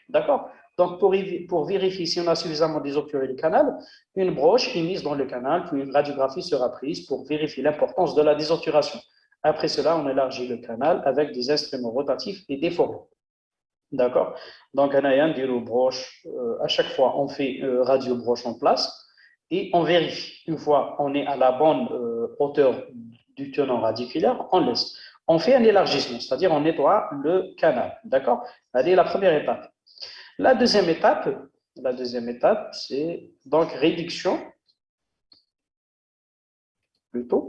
D'accord? Donc, pour vérifier si on a suffisamment désobturé le canal, une broche est mise dans le canal, puis une radiographie sera prise pour vérifier l'importance de la désobturation. Après cela, on élargit le canal avec des instruments rotatifs et déformés. D'accord? Donc, on a une broche, à chaque fois, on fait radio-broche en place et on vérifie. Une fois on est à la bonne hauteur du tenant radiculaire, on laisse. On fait un élargissement, c'est-à-dire on nettoie le canal. D'accord? C'est la première étape. La deuxième étape, c'est donc réduction,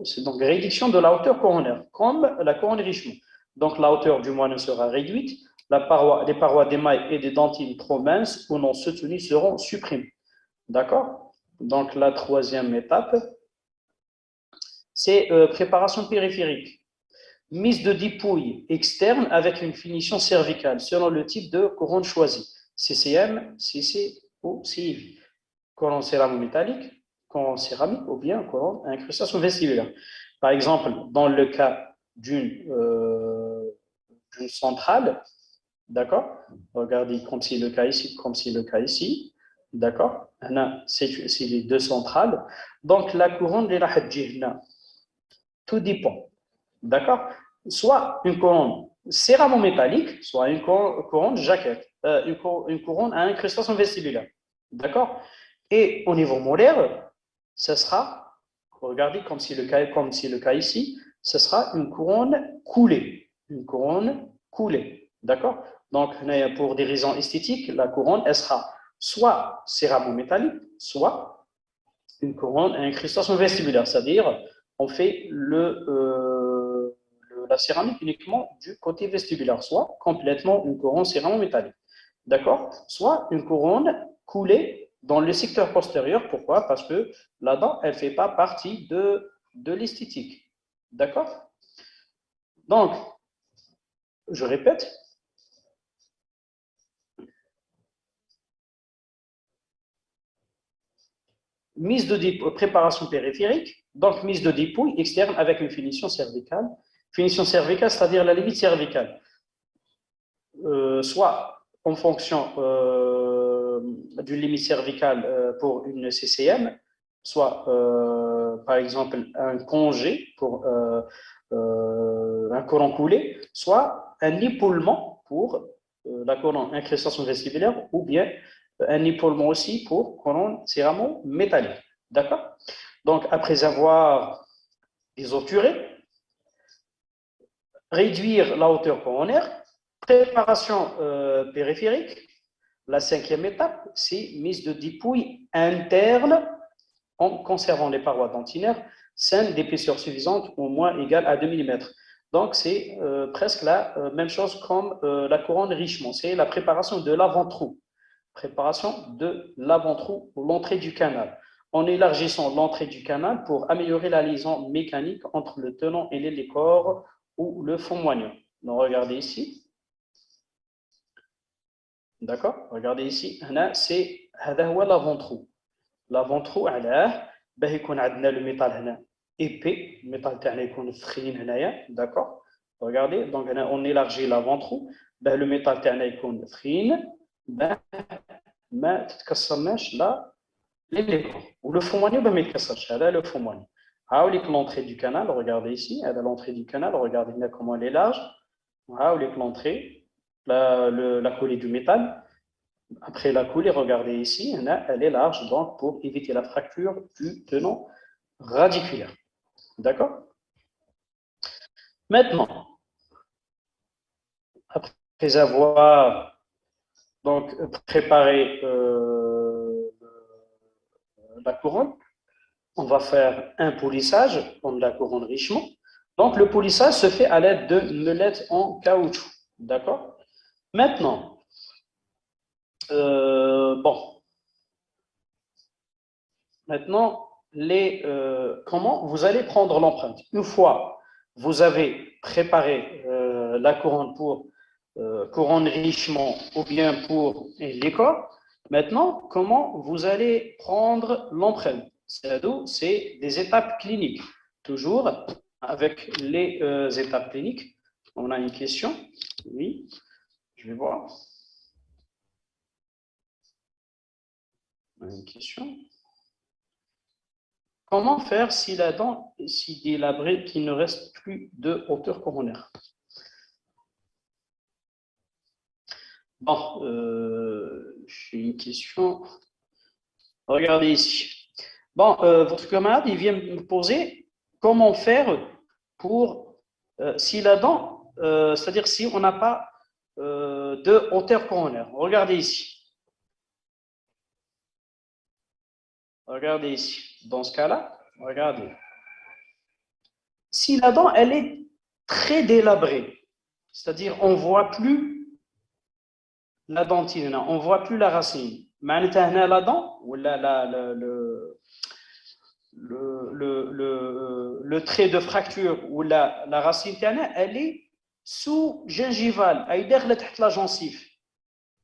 c'est donc réduction de la hauteur coronaire, comme la couronne Richemont. Donc la hauteur du moignon sera réduite, les parois d'émail et des dentines trop minces ou non soutenues seront supprimées. D'accord? Donc la troisième étape, c'est préparation périphérique. Mise de dépouille externe avec une finition cervicale selon le type de couronne choisi. CCM, CC ou CIV. Couronne céramo-métallique, couronne céramique ou bien couronne à incrustation vestibulaire. Par exemple, dans le cas d'une centrale, d'accord? Regardez comme c'est le cas ici, comme c'est le cas ici, d'accord? C'est les 2 centrales. Donc la couronne de la hadjihna, tout dépend, d'accord? Soit une couronne céramo-métallique, soit une couronne jaquette, une couronne à incrustation vestibulaire. D'accord? Et au niveau molaire, ce sera, regardez comme c'est le cas ici, ce sera une couronne coulée. Une couronne coulée. D'accord? Donc, pour des raisons esthétiques, la couronne, elle sera soit céramo-métallique, soit une couronne à incrustation vestibulaire. C'est-à-dire, on fait la céramique uniquement du côté vestibulaire, soit complètement une couronne céramo-métallique. D'accord? Soit une couronne coulée dans le secteur postérieur. Pourquoi? Parce que la dent, elle ne fait pas partie de l'esthétique. D'accord? Donc, je répète. Préparation périphérique, donc mise de dépouille externe avec une finition cervicale. Finition cervicale, c'est-à-dire la limite cervicale. Soit en fonction d'une limite cervicale pour une CCM, soit par exemple, un congé pour un courant coulé, soit un épaulement pour la couronne incrustation vestibulaire ou bien un épaulement aussi pour couronne céramo-métallique. D'accord? Donc, après avoir désobturé, réduire la hauteur coronaire, préparation périphérique. La cinquième étape, c'est mise de dépouille interne en conservant les parois dentinaires saines d'épaisseur suffisante au moins égale à 2 mm. Donc, c'est presque la même chose comme la couronne Richemont. C'est la préparation de l'avant-trou. Préparation de l'avant-trou ou l'entrée du canal. En élargissant l'entrée du canal pour améliorer la liaison mécanique entre le tenant et les corps ou le fond moigneux. Donc, regardez ici. D'accord? Regardez ici. C'est l'avant-trou. L'avant-trou, il يكون عندنا le métal هنا épais, le métal تاعنا يكون ثخين هنايا, d'accord? Regardez, donc on élargit l'avant-trou, le métal تاعنا يكون ثخين, ما تتكسرناش لا les corps. Ou le fond moigneux, ما يتكسرش, هذا le fond moigneux. هاوليك l'entrée du canal, regardez ici, هذا l'entrée du canal, regardez là comment elle est large. هاوليك l'entrée, la coulée du métal. Après la coulée, regardez ici, elle est large, donc pour éviter la fracture du tenant radiculaire. D'accord? Maintenant, après avoir donc préparé la couronne, on va faire un polissage comme la couronne Richemont. Donc le polissage se fait à l'aide de meulettes en caoutchouc. D'accord? Maintenant, bon. Maintenant, comment vous allez prendre l'empreinte. Une fois vous avez préparé la couronne pour couronne Richemont ou bien pour les corps, maintenant, comment vous allez prendre l'empreinte? C'est des étapes cliniques. Toujours avec les étapes cliniques. On a une question. Oui, je vais voir. On a une question. Comment faire si la dent est si délabrée qu'il ne reste plus de hauteur coronaire? Bon, j'ai une question. Regardez ici. Bon, votre camarade, il vient me poser comment faire pour, si la dent, c'est-à-dire si on n'a pas de hauteur coronaire. Regardez ici. Regardez ici. Dans ce cas-là, regardez. Si la dent, elle est très délabrée, c'est-à-dire on ne voit plus la dentine, on ne voit plus la racine. معناتها la dent ou le trait de fracture ou la racine elle est sous-gingivale, elle est derrière la gencive.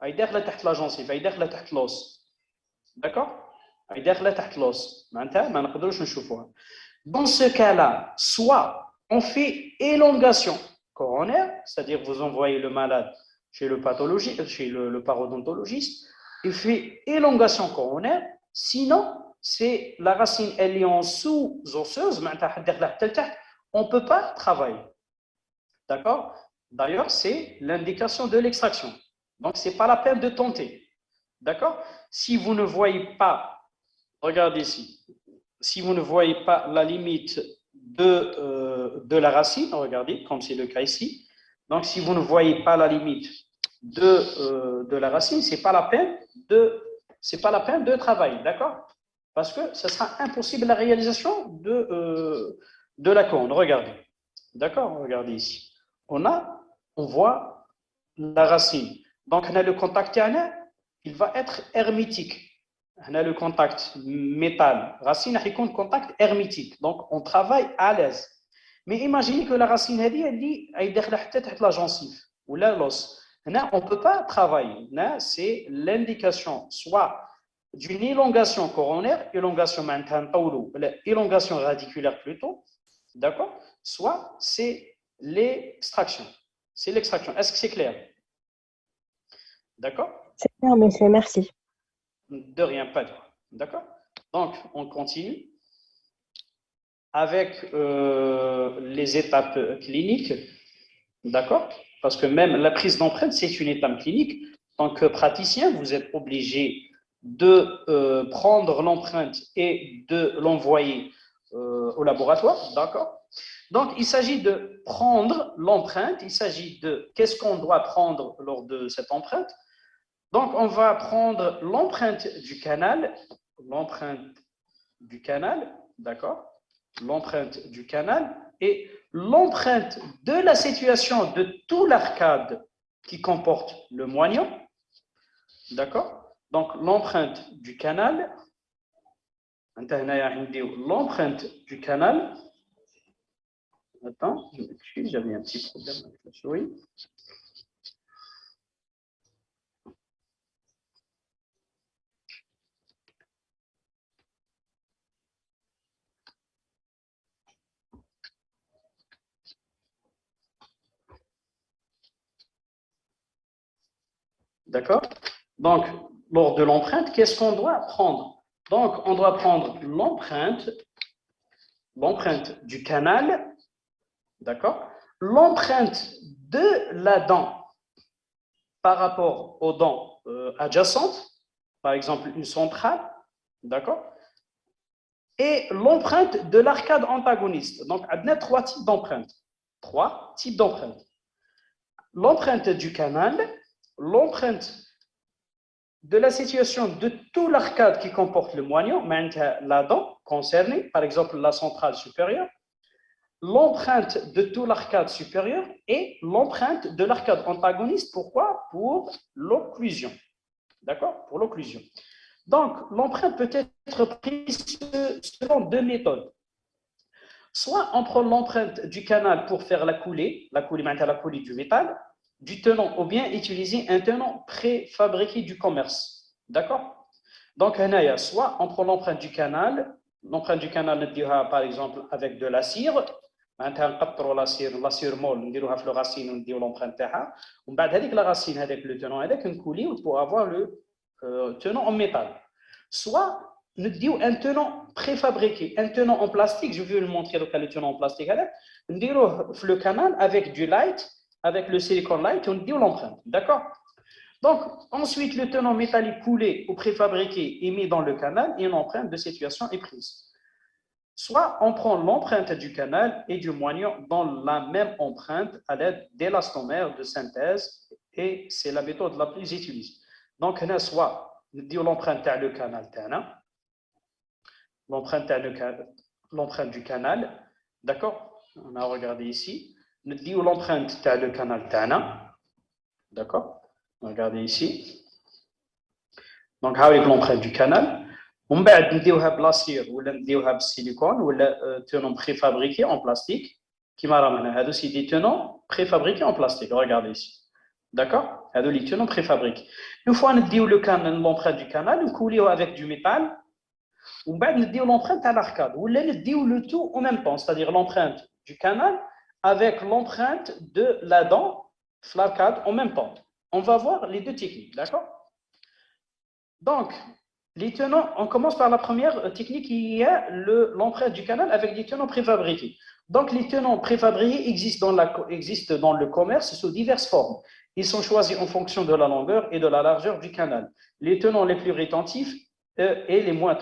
Elle est derrière la gencive, elle est derrière l'os. D'accord? Elle est derrière l'os. معناتها ما نقدروش نشوفوها. Dans ce cas-là, soit on fait élongation coronaire, c'est-à-dire vous envoyez le malade chez le pathologiste, chez le parodontologiste, il fait élongation coronaire, sinon c'est la racine elle est en sous-osseuse, on ne peut pas travailler. D'accord? D'ailleurs, c'est l'indication de l'extraction. Donc, ce n'est pas la peine de tenter. D'accord? Si vous ne voyez pas, regardez ici, si vous ne voyez pas la limite de la racine, regardez, comme c'est le cas ici, donc si vous ne voyez pas la limite de la racine, ce n'est pas la peine de travailler, d'accord? Parce que ce sera impossible la réalisation de la couronne. Regardez, d'accord? Regardez ici. On voit la racine. Donc, on a le contact, il va être hermétique. On a le contact métal, racine, il y a un contact hermétique. Donc, on travaille à l'aise. Mais imaginez que la racine, elle dit, elle est la gencive ou l'os. On ne peut pas travailler. C'est l'indication soit d'une élongation coronaire, élongation radiculaire plutôt, d'accord? Soit c'est l'extraction. C'est l'extraction. Est-ce que c'est clair? D'accord? C'est clair, monsieur, merci. De rien, pas de quoi. D'accord? Donc, on continue. avec les étapes cliniques, d'accord? Parce que même la prise d'empreinte, c'est une étape clinique. En tant que praticien, vous êtes obligé de prendre l'empreinte et de l'envoyer au laboratoire, d'accord? Donc, il s'agit de prendre l'empreinte, il s'agit de qu'est-ce qu'on doit prendre lors de cette empreinte. Donc, on va prendre l'empreinte du canal, d'accord? L'empreinte du canal et l'empreinte de la situation de tout l'arcade qui comporte le moignon, d'accord? Donc, l'empreinte du canal, l'empreinte du canal, attends, je m'excuse, j'avais un petit problème avec la souris. D'accord? Donc, lors de l'empreinte, qu'est-ce qu'on doit prendre? Donc, on doit prendre l'empreinte du canal, d'accord? L'empreinte de la dent par rapport aux dents adjacentes, par exemple une centrale, d'accord? Et l'empreinte de l'arcade antagoniste. Donc, on a trois types d'empreintes. L'empreinte du canal, l'empreinte de la situation de tout l'arcade qui comporte le moignon, la dent concernée, par exemple la centrale supérieure, l'empreinte de tout l'arcade supérieure et l'empreinte de l'arcade antagoniste. Pourquoi? Pour l'occlusion. D'accord? Pour l'occlusion. Donc, l'empreinte peut être prise selon deux méthodes. Soit on prend l'empreinte du canal pour faire la coulée du métal, du tenant, ou bien utiliser un tenant préfabriqué du commerce. D'accord? Donc, soit on prend l'empreinte du canal, par exemple avec de la cire, نقطروا لا سير مول نديروها في الغاسين ونديروا l'empreinte تاعها ومن بعد هذيك لا غاسين هذاك لو تونون هذاك نكوليو pour avoir le tenant en métal. Soit نديو un tenant préfabriqué, un tenant en plastique, je vais vous le montrer le tenant en plastique هذاك نديروه في le canal avec du light, avec le silicone light ونديو l'empreinte. D'accord? Donc, ensuite, le tenant métallique coulé ou préfabriqué est mis dans le canal et une empreinte de situation est prise. Soit on prend l'empreinte du canal et du moignon dans la même empreinte à l'aide d'élastomères de synthèse et c'est la méthode la plus utilisée. Donc, soit l'empreinte du canal, l'empreinte du canal, d'accord? On a regardé ici. L'empreinte du canal, d'accord? Regardez ici. Donc, avec l'empreinte du canal. ومن بعد نديوها بلاصير ولا نديوها بالسيليكون ولا تونون préfabriqué en plastique كيما راه هنا هادو سي دي تونون préfabriqués en plastique. Regardez ici. D'accord? هادو لي تونون préfabriqués. Une fois نديو le canal l'empreinte du canal نكوليو avec du métal ومن بعد نديو l'empreinte à l'arcade ولا نديو le tout en même temps, c'est-à-dire l'empreinte du canal avec l'empreinte de la dent l'arcade en même temps. On va voir les deux techniques, d'accord? Donc, les tenants, on commence par la première technique qui est l'empreinte du canal avec des tenants préfabriqués. Donc, les tenants préfabriqués existent dans le commerce sous diverses formes. Ils sont choisis en fonction de la longueur et de la largeur du canal. Les tenants les plus rétentifs et les moins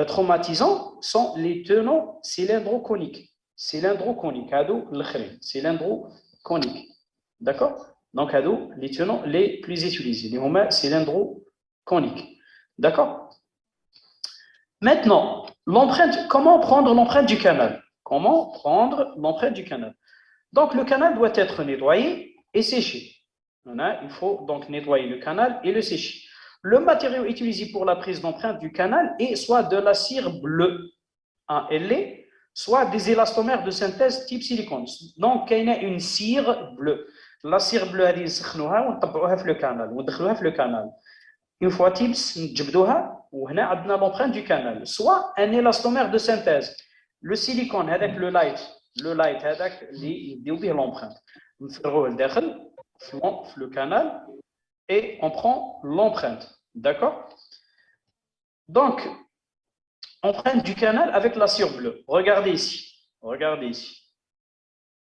traumatisants sont les tenants cylindro-coniques. Cylindro-coniques. D'accord? Donc, les tenants les plus utilisés. Les cylindro-coniques. D'accord? Maintenant, comment prendre l'empreinte du canal? Comment prendre l'empreinte du canal? Donc, le canal doit être nettoyé et séché. Il faut donc nettoyer le canal et le sécher. Le matériau utilisé pour la prise d'empreinte du canal est soit de la cire bleue, soit des élastomères de synthèse type silicone. Donc, il y a une cire bleue. La cire bleue, elle نسخنوها ونطبعوها في le canal وندخلوها في le canal. Une fois tips, نجبدوها وهنا عندنا l'empreinte du canal. Soit un élastomère de synthèse. Le silicone avec le light هذاك اللي نديو به l'empreinte. نفرغوه لداخل في le canal et on prend l'empreinte. D'accord? Donc, empreinte du canal avec la cire bleue. Regardez ici. Regardez ici.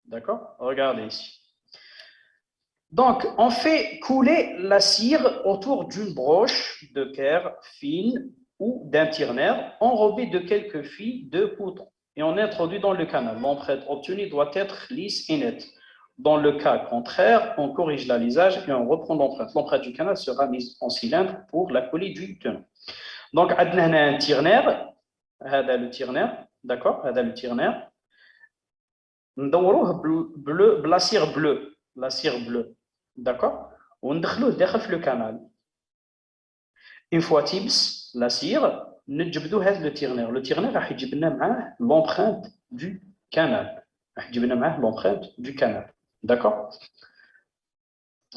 D'accord? Regardez ici. Donc, on fait couler la cire autour d'une broche de Kerr fine ou d'un tire-nerf enrobé de quelques fils de poudre et on introduit dans le canal. L'empreinte obtenue doit être lisse et nette. Dans le cas contraire, on corrige l'alisage et on reprend l'empreinte. L'empreinte du canal sera mise en cylindre pour la coller du tenant. Donc, on a un tire-nerf. هذا le tire-nerf. D'accord? هذا le tire-nerf. ندوروه bleu, la cire bleue. La cire bleue. D'accord? وندخلوه داخل في le canal. Une fois تيبس la cire, نجبدوا هذا le tire-nerf. Le tire-nerf راح يجيب لنا معاه l'empreinte du canal. راح يجيب لنا معاه l'empreinte du canal. D'accord?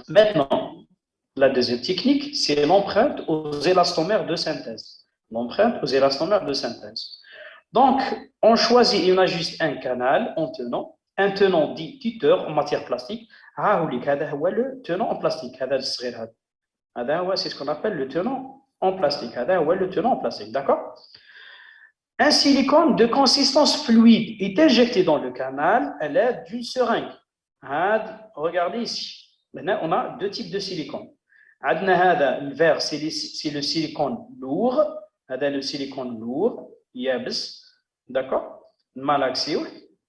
Maintenant, la deuxième technique, c'est l'empreinte aux élastomères de synthèse. L'empreinte aux élastomères de synthèse. Donc, on choisit et on ajuste un canal en tenant, un tenant dit tuteur en matière plastique. هذا هو le tenant en plastique. هذا الصغير هذا. هذا هو c'est ce qu'on appelle le tenant en plastique. هذا هو le tenant en plastique, d'accord? Un silicone de consistance fluide est injecté dans le canal à l'aide d'une seringue. Regardez ici. Maintenant, on a deux types de silicone. Le vert, c'est le silicone lourd. Le silicone lourd, yabs, d'accord? Malaxé,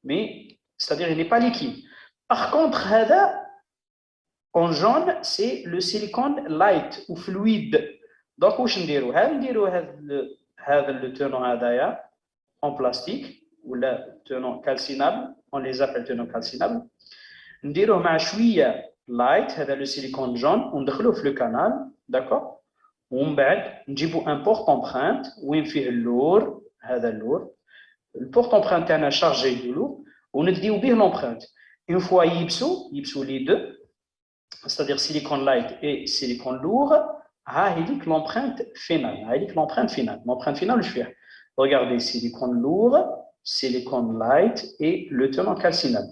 mais c'est-à-dire il n'est pas liquide. Par contre, en jaune, c'est le silicone light ou fluide. Donc, où نديرو هذا le tenant en plastique ou le tenant calcinable, on les appelle tenants calcinables. نديروه مع شويه light, هذا le silicone jaune, وندخلوه في le canal, d'accord? ومن بعد نجيبوا un porte empreinte وين فيه اللور, هذا اللور. Le porte empreinte تاعنا chargé de lourd ونديو به l'empreinte. Une fois يبسوا les deux, c'est-à-dire silicone light et silicone lourd, هذيك l'empreinte finale. L'empreinte finale, je fais. Regardez, silicone lourd, silicone light et le tenant calcinable.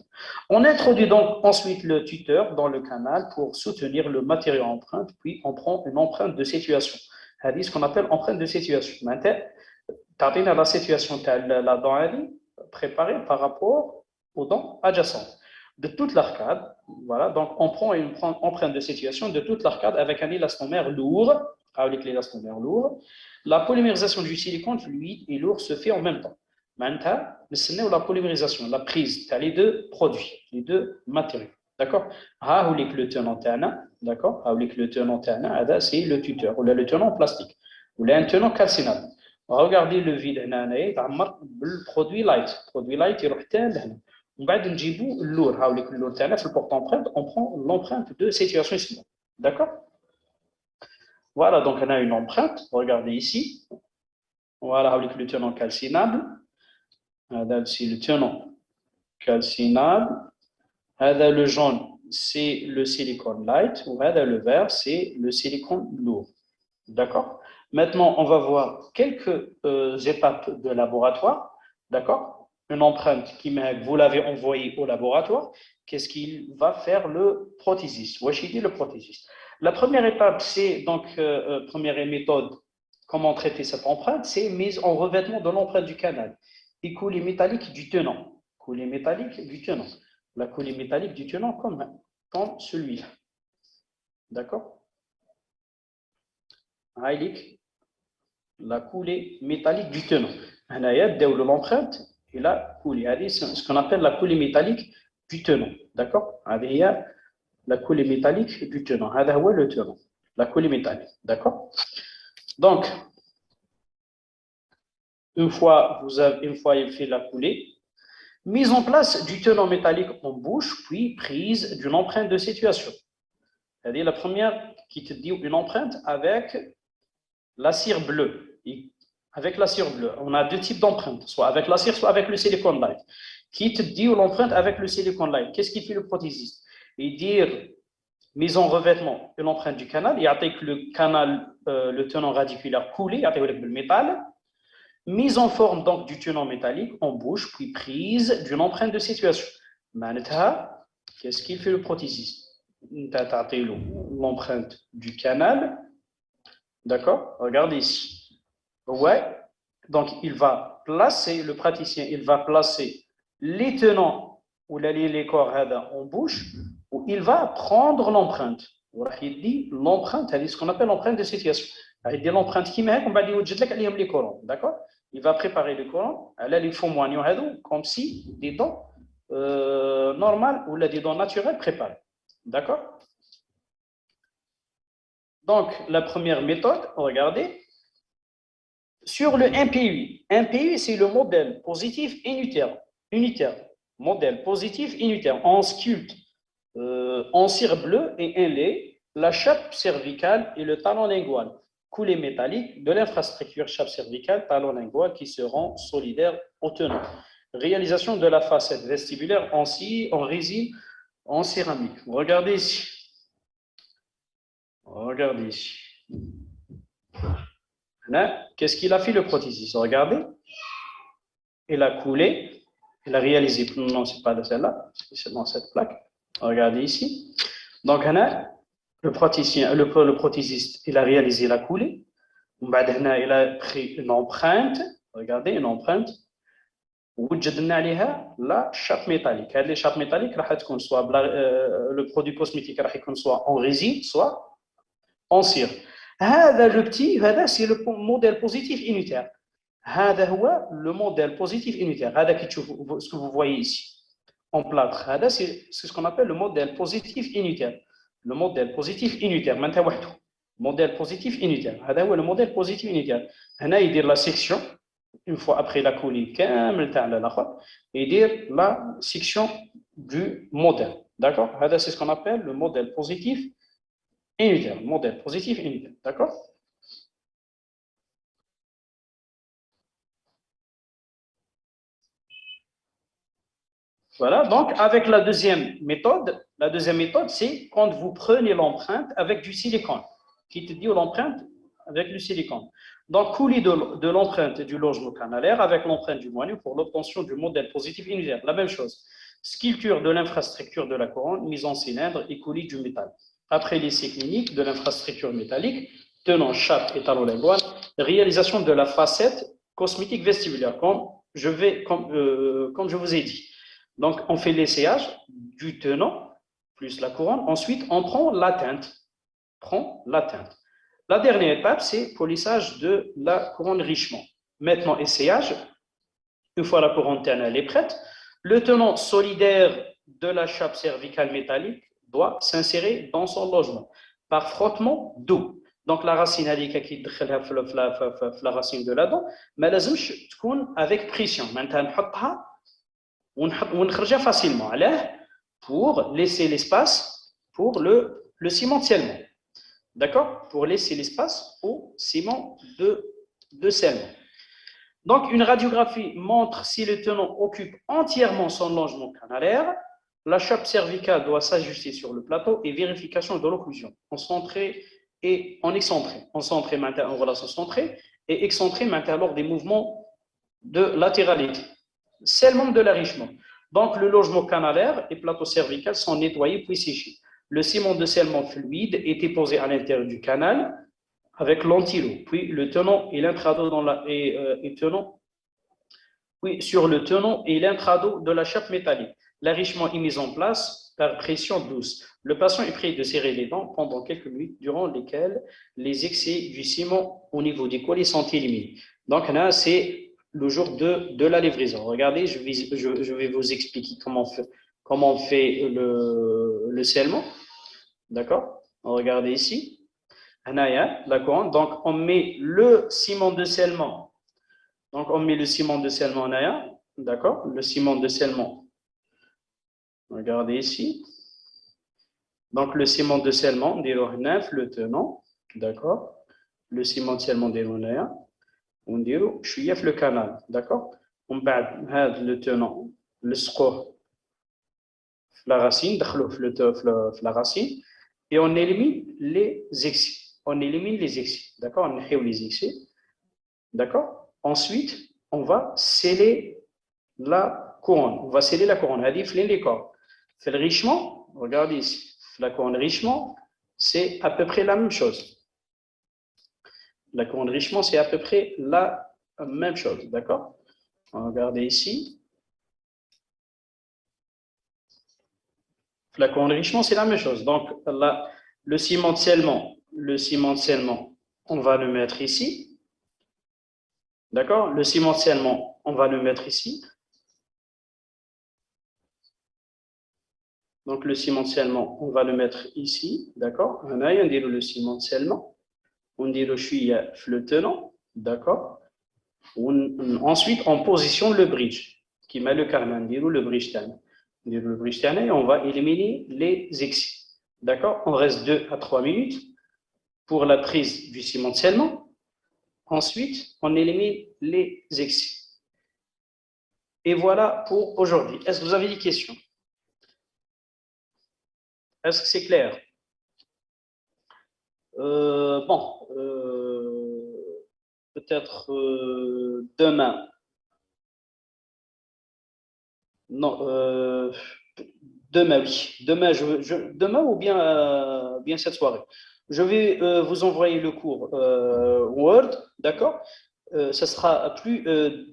On introduit donc ensuite le tuteur dans le canal pour soutenir le matériau empreinte, puis on prend une empreinte de situation. C'est ce qu'on appelle empreinte de situation. Maintenant, tu as la situation de la dent préparée par rapport aux dents adjacentes de toute l'arcade. Voilà, donc on prend une empreinte de situation de toute l'arcade avec un élastomère lourd, avec l'élastomère lourd. La polymérisation du silicone fluide et lourd se fait en même temps. Maintenant, la polymérisation, la prise, tu as les deux produits, les deux matériaux. D'accord? Le tenant tana, d'accord? Le tenant tana, c'est le tuteur, ou le tenant plastique, ou un tenant calcinable. Regardez le vide, le produit light. Le produit light, il est on va نجيبوا اللور هاوليك اللور تاعنا في البورت empreinte, on prend l'empreinte de situation ici. D'accord? Voilà, donc on a une empreinte, regardez ici. Voilà avec le tenant calcinable. C'est le tenant calcinable. Le jaune, c'est le silicone light. Ou le vert, c'est le silicone lourd. D'accord? Maintenant, on va voir quelques étapes de laboratoire. D'accord? Une empreinte qui vous l'avez envoyée au laboratoire, qu'est-ce qu'il va faire le prothésiste? Le prothésiste. La première étape, c'est donc première méthode, comment traiter cette empreinte, c'est mise en revêtement de l'empreinte du canal et coulée métallique du tenant. Coulée métallique du tenant. La coulée métallique du tenant comme celui-là. D'accord? La coulée métallique du tenant. On a l'empreinte et la coulée. C'est ce qu'on appelle la coulée métallique du tenant. D'accord? La coulée métallique du tenant. C'est le tenant. La coulée métallique. D'accord? Donc, une fois il fait la coulée, mise en place du tenant métallique en bouche, puis prise d'une empreinte de situation. C'est-à-dire la première qui te dit une empreinte avec la cire bleue. Avec la cire bleue, on a deux types d'empreintes, soit avec la cire, soit avec le silicone light. Qui te dit l'empreinte avec le silicone light? Qu'est-ce qu'il fait le prothésiste? Il dit mise en revêtement de l'empreinte du canal, il y a le canal, le tenant radiculaire coulé, il y a le métal, mise en forme donc du tenant métallique en bouche, puis prise d'une empreinte de situation. Qu'est-ce qu'il fait le prothésiste? L'empreinte du canal, d'accord? Regardez ici. Ouais, Donc, il va placer, le praticien, il va placer les tenants ou les corps en bouche, où il va prendre l'empreinte. Il dit l'empreinte, c'est ce qu'on appelle l'empreinte de situation. Il dit l'empreinte qui met, on va dire les corons. D'accord? Il va préparer le coran, il faut comme si des dents normales ou des dents naturelles préparées. D'accord? Donc, la première méthode, regardez, sur le MPUI. MPUI, c'est le modèle positif unitaire. Modèle positif unitaire. On sculpte en cire bleue et inlay la chape cervicale et le talon lingual. Coulée métallique de l'infrastructure chape cervicale, talon lingual qui seront solidaires au tenant. Réalisation de la facette vestibulaire en scie, en résine, en céramique. Regardez ici. Regardez ici. Là, qu'est-ce qu'il a fait le prothésiste? Regardez. Il a coulé. Il a réalisé. Non, ce n'est pas de celle-là. C'est dans cette plaque. Regardez ici. Donc, le prothésiste, il a réalisé la coulée. Il a pris une empreinte. Regardez, une empreinte. وجدنا عليها la chape métallique. هذه les chape métallique راح تكون soit le produit cosmétique راح يكون soit en résine, soit en cire. هذا le petit, هذا c'est le modèle positif unitaire. هذا هو le modèle positif unitaire. هذا كي تشوفوا ce que vous voyez ici en plâtre. هذا c'est ce qu'on appelle le modèle positif unitaire. Le modèle positif unitaire. معناتها وحده. Modèle positif unitaire. هذا هو le modèle positif unitaire. هنا يدير la section une fois après la coulée كامل تاع الاخر يدير la section du modèle. D'accord? هذا c'est ce qu'on appelle le modèle positif unitaire. Modèle positif unitaire. D'accord? Voilà, donc avec la deuxième méthode, c'est quand vous prenez l'empreinte avec du silicone, qui te dit l'empreinte avec du silicone. Donc, coulis de l'empreinte du logement canalaire avec l'empreinte du moignon pour l'obtention du modèle positif unitaire. La même chose. Sculpture de l'infrastructure de la couronne, mise en cylindre et coulis du métal. Après l'essai clinique de l'infrastructure métallique, tenant chape et talon lingual, réalisation de la facette cosmétique vestibulaire, comme je vous ai dit. Donc, on fait l'essayage du tenant plus la couronne. Ensuite, on prend la teinte. La dernière étape, c'est polissage de la couronne richement. Maintenant, essayage. Une fois la couronne terne est prête, le tenant solidaire de la chape cervicale métallique doit s'insérer dans son logement par frottement doux. Donc, la racine qui la racine de la dent, mais elle doit avec pression. Maintenant, ونخرجها facilement pour laisser l'espace pour le ciment de scellement. D'accord? Pour laisser l'espace au ciment de scellement. Donc, une radiographie montre si le tenant occupe entièrement son logement canalaire. La chape cervicale doit s'ajuster sur le plateau et vérification de l'occlusion en centré et en excentré. En centré, en relation centrée et excentré, lors des mouvements de latéralité. Seulement de l'enrichissement. Donc, le logement canalaire et plateau cervical sont nettoyés puis séchés. Le ciment de scellement fluide est déposé à l'intérieur du canal avec l'antilo, puis le tenant et l'intrado sur le tenant et l'intrado de la chape métallique. L'enrichissement est mis en place par pression douce. Le patient est prié de serrer les dents pendant quelques minutes durant lesquelles les excès du ciment au niveau des collets sont éliminés. Donc là, c'est le jour de la livraison. Regardez, je vais vous expliquer comment on fait le scellement. D'accord? Regardez ici. La couronne. Donc, on met le ciment de scellement. D'accord? Le ciment de scellement. Regardez ici. Donc, le ciment de scellement, le tenant. D'accord? Le ciment de scellement, ونديرو شويه في le canal, d'accord? ومن بعد هذا le tenant نلصقوه في la racine, ندخلوه في la racine et on élimine les excès. D'accord? On élimine les excès. D'accord? Ensuite, on va sceller la couronne. هذه في les corps. في le richement, regardez ici. La couronne richement, c'est à peu près la même chose. La couronne richement, c'est à peu près la même chose, d'accord? Regardez ici. La co-enrichissement, c'est la même chose. Donc, là, le cimentement, on va le mettre ici. D'accord? Le cimentement, on va le mettre ici. Donc, le cimentement, on va le mettre ici. D'accord? On a le cimentement. On dit le chouïa flottant. D'accord? Ensuite, on positionne le bridge, qui met le carman, le bridge tane. Le bridge tane, et on va éliminer les excès. D'accord? On reste 2 à 3 minutes pour la prise du cimentement. Ensuite, on élimine les excès. Et voilà pour aujourd'hui. Est-ce que vous avez des questions? Est-ce que c'est clair? Bon, peut-être demain. Non, demain, oui. Demain, demain ou bien cette soirée. Je vais vous envoyer le cours Word, d'accord? Ça sera plus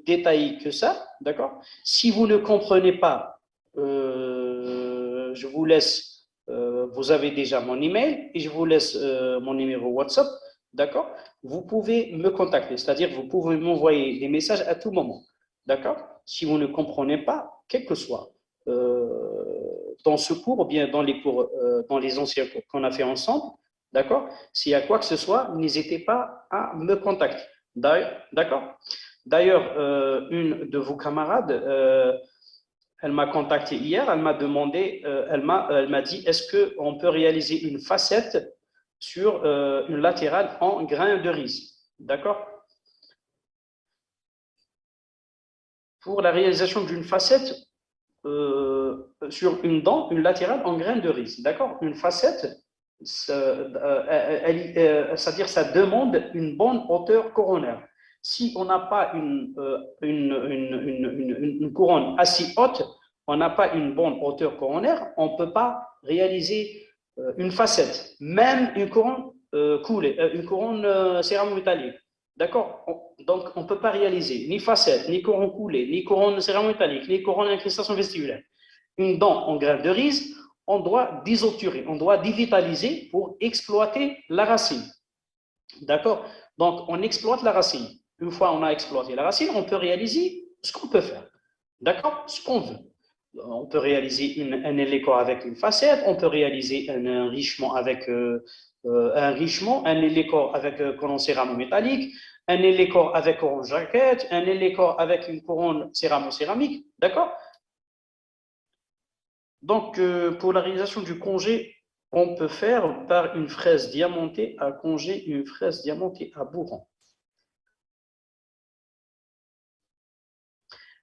détaillé que ça, d'accord? Si vous ne comprenez pas, je vous laisse, vous avez déjà mon email et je vous laisse mon numéro WhatsApp, d'accord? Vous pouvez me contacter, c'est-à-dire vous pouvez m'envoyer des messages à tout moment, d'accord? Si vous ne comprenez pas, quel que soit dans ce cours ou bien dans les cours, dans les anciens cours qu'on a fait ensemble, d'accord? S'il y a quoi que ce soit, n'hésitez pas à me contacter. D'accord? D'ailleurs, une de vos camarades, elle m'a contacté hier, elle m'a demandé, elle m'a dit, est-ce qu'on peut réaliser une facette sur une latérale en grain de riz? D'accord? Pour la réalisation d'une facette sur une dent, une latérale en grain de riz. D'accord? Une facette, c'est-à-dire ça demande une bonne hauteur coronaire. Si on n'a pas une couronne assez haute, on n'a pas une bonne hauteur coronaire, on ne peut pas réaliser une facette, même une couronne coulée, une couronne céramo-métallique. D'accord? Donc, on ne peut pas réaliser ni facette, ni couronne coulée, ni couronne céramo-métallique, ni couronne incrustation vestibulaire. Une dent en greffe de riz, on doit désobturer, on doit dévitaliser pour exploiter la racine. D'accord? Donc, on exploite la racine. Une fois on a exploité la racine, on peut réaliser ce qu'on peut faire. D'accord? Ce qu'on veut. On peut réaliser un élécor avec une facette, on peut réaliser un enrichissement avec un élécor avec couronne céramo-métallique, un élécor avec couronne jaquette, un élécor avec une couronne céramo-céramique. D'accord? Donc, pour la réalisation du congé, on peut faire par une fraise diamantée à congé, une fraise diamantée à bourron.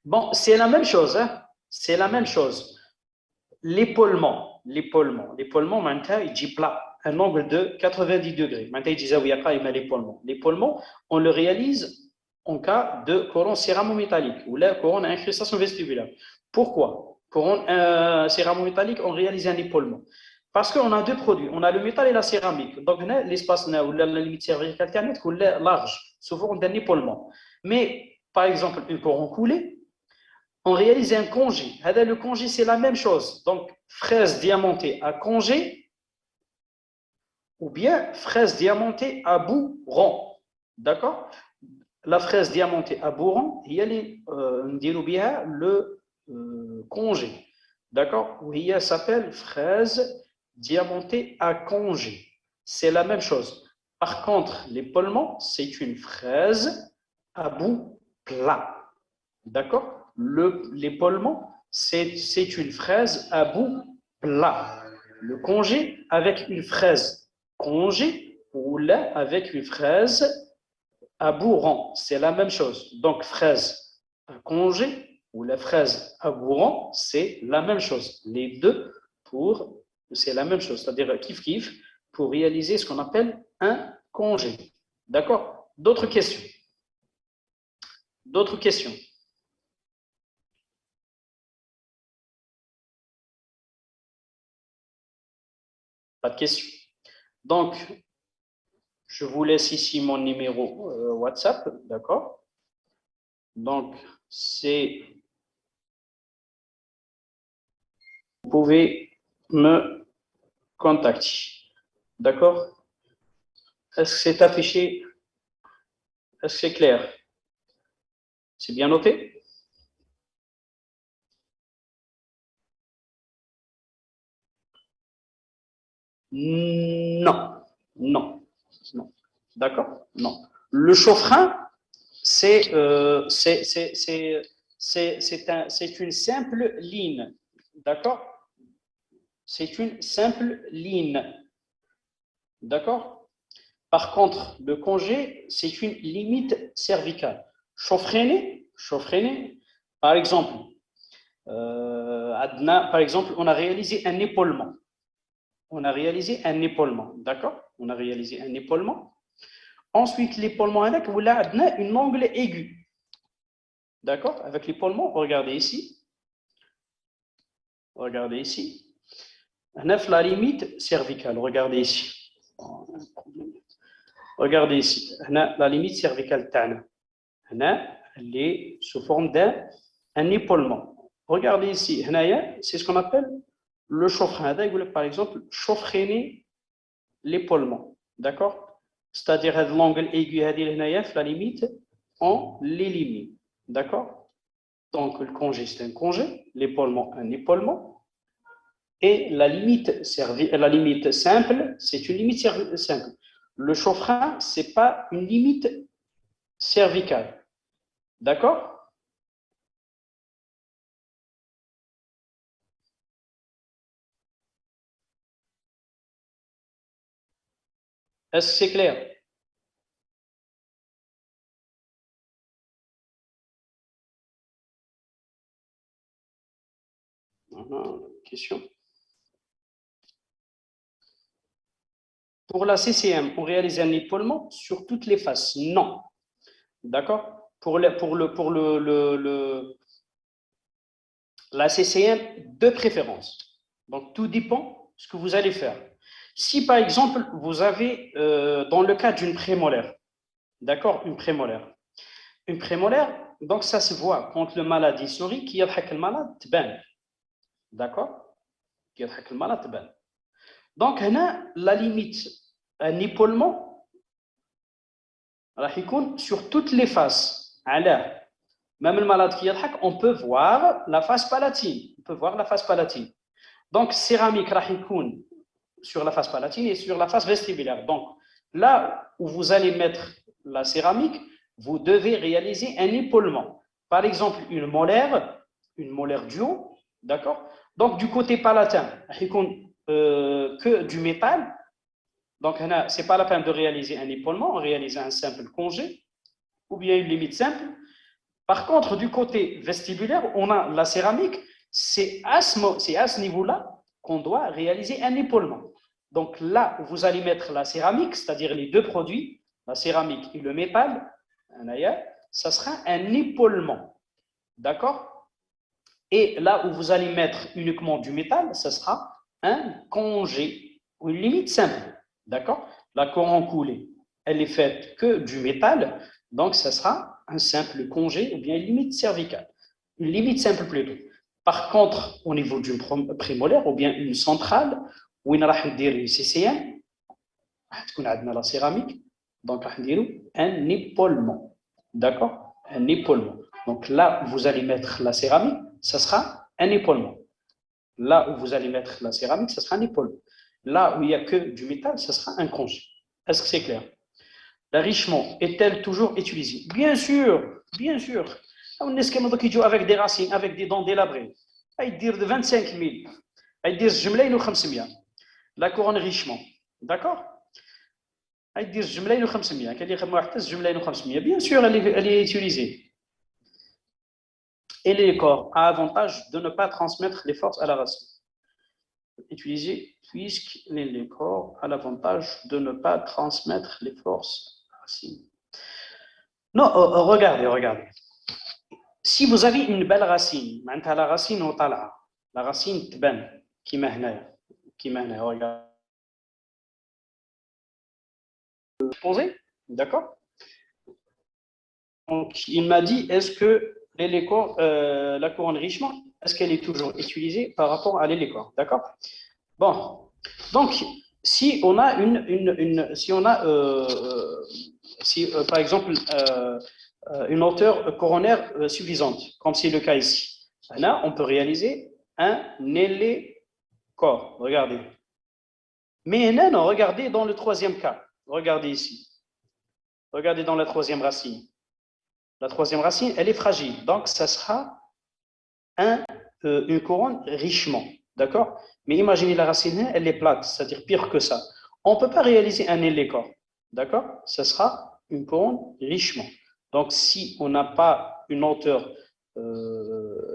Bon, c'est la même chose, hein? C'est la même chose. L'épaulement, maintenant, il dit plat, un angle de 90 degrés. Maintenant, il dit l'épaulement. L'épaulement, on le réalise en cas de couronne céramo-métallique ou la couronne à incrustation vestibulaire. Pourquoi? Couronne céramo-métallique, on réalise un épaulement. Parce qu'on a deux produits, on a le métal et la céramique. Donc, l'espace ou la limite cervicale est large. Souvent, on a un épaulement. Mais, par exemple, une couronne coulée, on réalise un congé. Le congé, c'est la même chose. Donc, fraise diamantée à congé ou bien fraise diamantée à bout rond. D'accord? La fraise diamantée à bout rond, il y a le congé. D'accord? Oui, elle s'appelle fraise diamantée à congé. C'est la même chose. Par contre, l'épaulement, c'est une fraise à bout plat. D'accord? L'épaulement, c'est une fraise à bout plat. Le congé avec une fraise congé ou là avec une fraise à bout rond. C'est la même chose. Donc, fraise à congé ou la fraise à bout rond, c'est la même chose. Les deux, c'est la même chose. C'est-à-dire kiff-kiff pour réaliser ce qu'on appelle un congé. D'accord? D'autres questions? D'autres questions? Pas de questions. Donc, je vous laisse ici mon numéro WhatsApp, d'accord? Donc, c'est... Vous pouvez me contacter. D'accord? Est-ce que c'est affiché? Est-ce que c'est clair? C'est bien noté? Non. Non. Non. D'accord? Non. Le chaufferin, c'est une simple ligne. D'accord? C'est une simple ligne. D'accord? Par contre, le congé, c'est une limite cervicale. Chaufferiner, par exemple, par exemple, on a réalisé un épaulement. On a réalisé un épaulement. D'accord? On a réalisé un épaulement. Ensuite, l'épaulement avec, on a une angle aigu. D'accord? Avec l'épaulement, regardez ici. Regardez ici. La limite cervicale. Regardez ici. Regardez ici. La limite cervicale. Elle est sous forme d'un épaulement. Regardez ici. C'est ce qu'on appelle le chaufferin. Par exemple, chaufferiner l'épaulement. D'accord? C'est-à-dire l'angle aigu, la limite, on l'élimine. D'accord? Donc, le congé, c'est un congé. L'épaulement, un épaulement. Et la limite simple, c'est une limite simple. Le chaufferin, ce n'est pas une limite cervicale. D'accord? Est-ce que c'est clair? Question. Pour la CCM, on réalise un épaulement sur toutes les faces? Non. D'accord? La CCM, de préférence. Donc, tout dépend de ce que vous allez faire. Si, par exemple, vous avez, dans le cas d'une prémolaire, d'accord, une prémolaire, donc ça se voit quand le malade il sourit, qui a le malade, تبان. D'accord? Qui a le malade, تبان. Donc, la limite, un épaulement, راح يكون sur toutes les faces. علاه même le malade qui يضحك, on peut voir la face palatine. On peut voir la face palatine. Donc, céramique راح يكون sur la face palatine et sur la face vestibulaire. Donc, là où vous allez mettre la céramique, vous devez réaliser un épaulement. Par exemple, une molaire du haut, d'accord? Donc, du côté palatin, que du métal. Donc, ce n'est pas la peine de réaliser un épaulement, on réalise un simple congé ou bien une limite simple. Par contre, du côté vestibulaire, on a la céramique. C'est à ce niveau-là qu'on doit réaliser un épaulement. Donc là où vous allez mettre la céramique, c'est-à-dire les deux produits, la céramique et le métal, ça sera un épaulement. D'accord? Et là où vous allez mettre uniquement du métal, ça sera un congé, ou une limite simple. D'accord? La courant coulée, elle est faite que du métal, donc ça sera un simple congé ou bien une limite cervicale. Une limite simple plutôt. Par contre, au niveau d'une prémolaire ou bien une centrale, où il y a une CCM, on a la céramique, donc un épaulement. D'accord? Un épaulement. Donc là où vous allez mettre la céramique, ça sera un épaulement. Là où vous allez mettre la céramique, ça sera un épaulement. Là où il n'y a que du métal, ça sera un congé. Est-ce que c'est clair? L'enrichissement est-elle toujours utilisée? Bien sûr, bien sûr. On est qui joue avec des racines, avec des dents délabrées. Il dire de 25 000. Il dire جملين و500. La couronne enrichissement. D'accord? Il dire جملين و500. Quel est le جملين و500? Bien sûr, elle est utilisée. Et les corps a avantage de ne pas transmettre les forces à la racine. Utilisé puisque les corps a l'avantage de ne pas transmettre les forces à la racine. Non, regardez. Si vous avez une belle racine, la racine la racine تبان كيما هنا regarde. Posé, d'accord? Donc, il m'a dit, est-ce que la couronne richement, est-ce qu'elle est toujours utilisée par rapport à l'élécor? D'accord? Bon, donc, si on a si on a, par exemple, une hauteur coronaire suffisante, comme c'est le cas ici, là, on peut réaliser un élécor. Regardez. Mais non, regardez dans le troisième cas. Regardez ici. Regardez dans la troisième racine. La troisième racine, elle est fragile. Donc, ça sera une couronne richement. D'accord? Mais imaginez la racine, elle est plate, c'est-à-dire pire que ça. On ne peut pas réaliser un élécor. D'accord? Ça sera une couronne richement. Donc, si on n'a pas une hauteur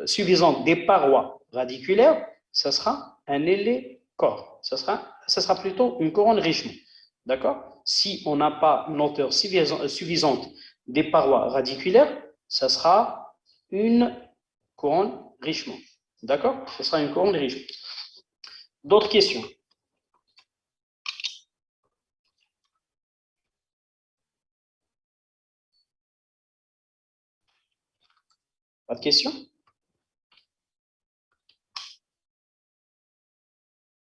suffisante des parois radiculaires, ça sera un élécor. Ça sera plutôt une couronne richement. D'accord? Si on n'a pas une hauteur suffisante des parois radiculaires, ça sera une couronne richement. D'accord? Ce sera une couronne richement. D'autres questions? Pas de questions?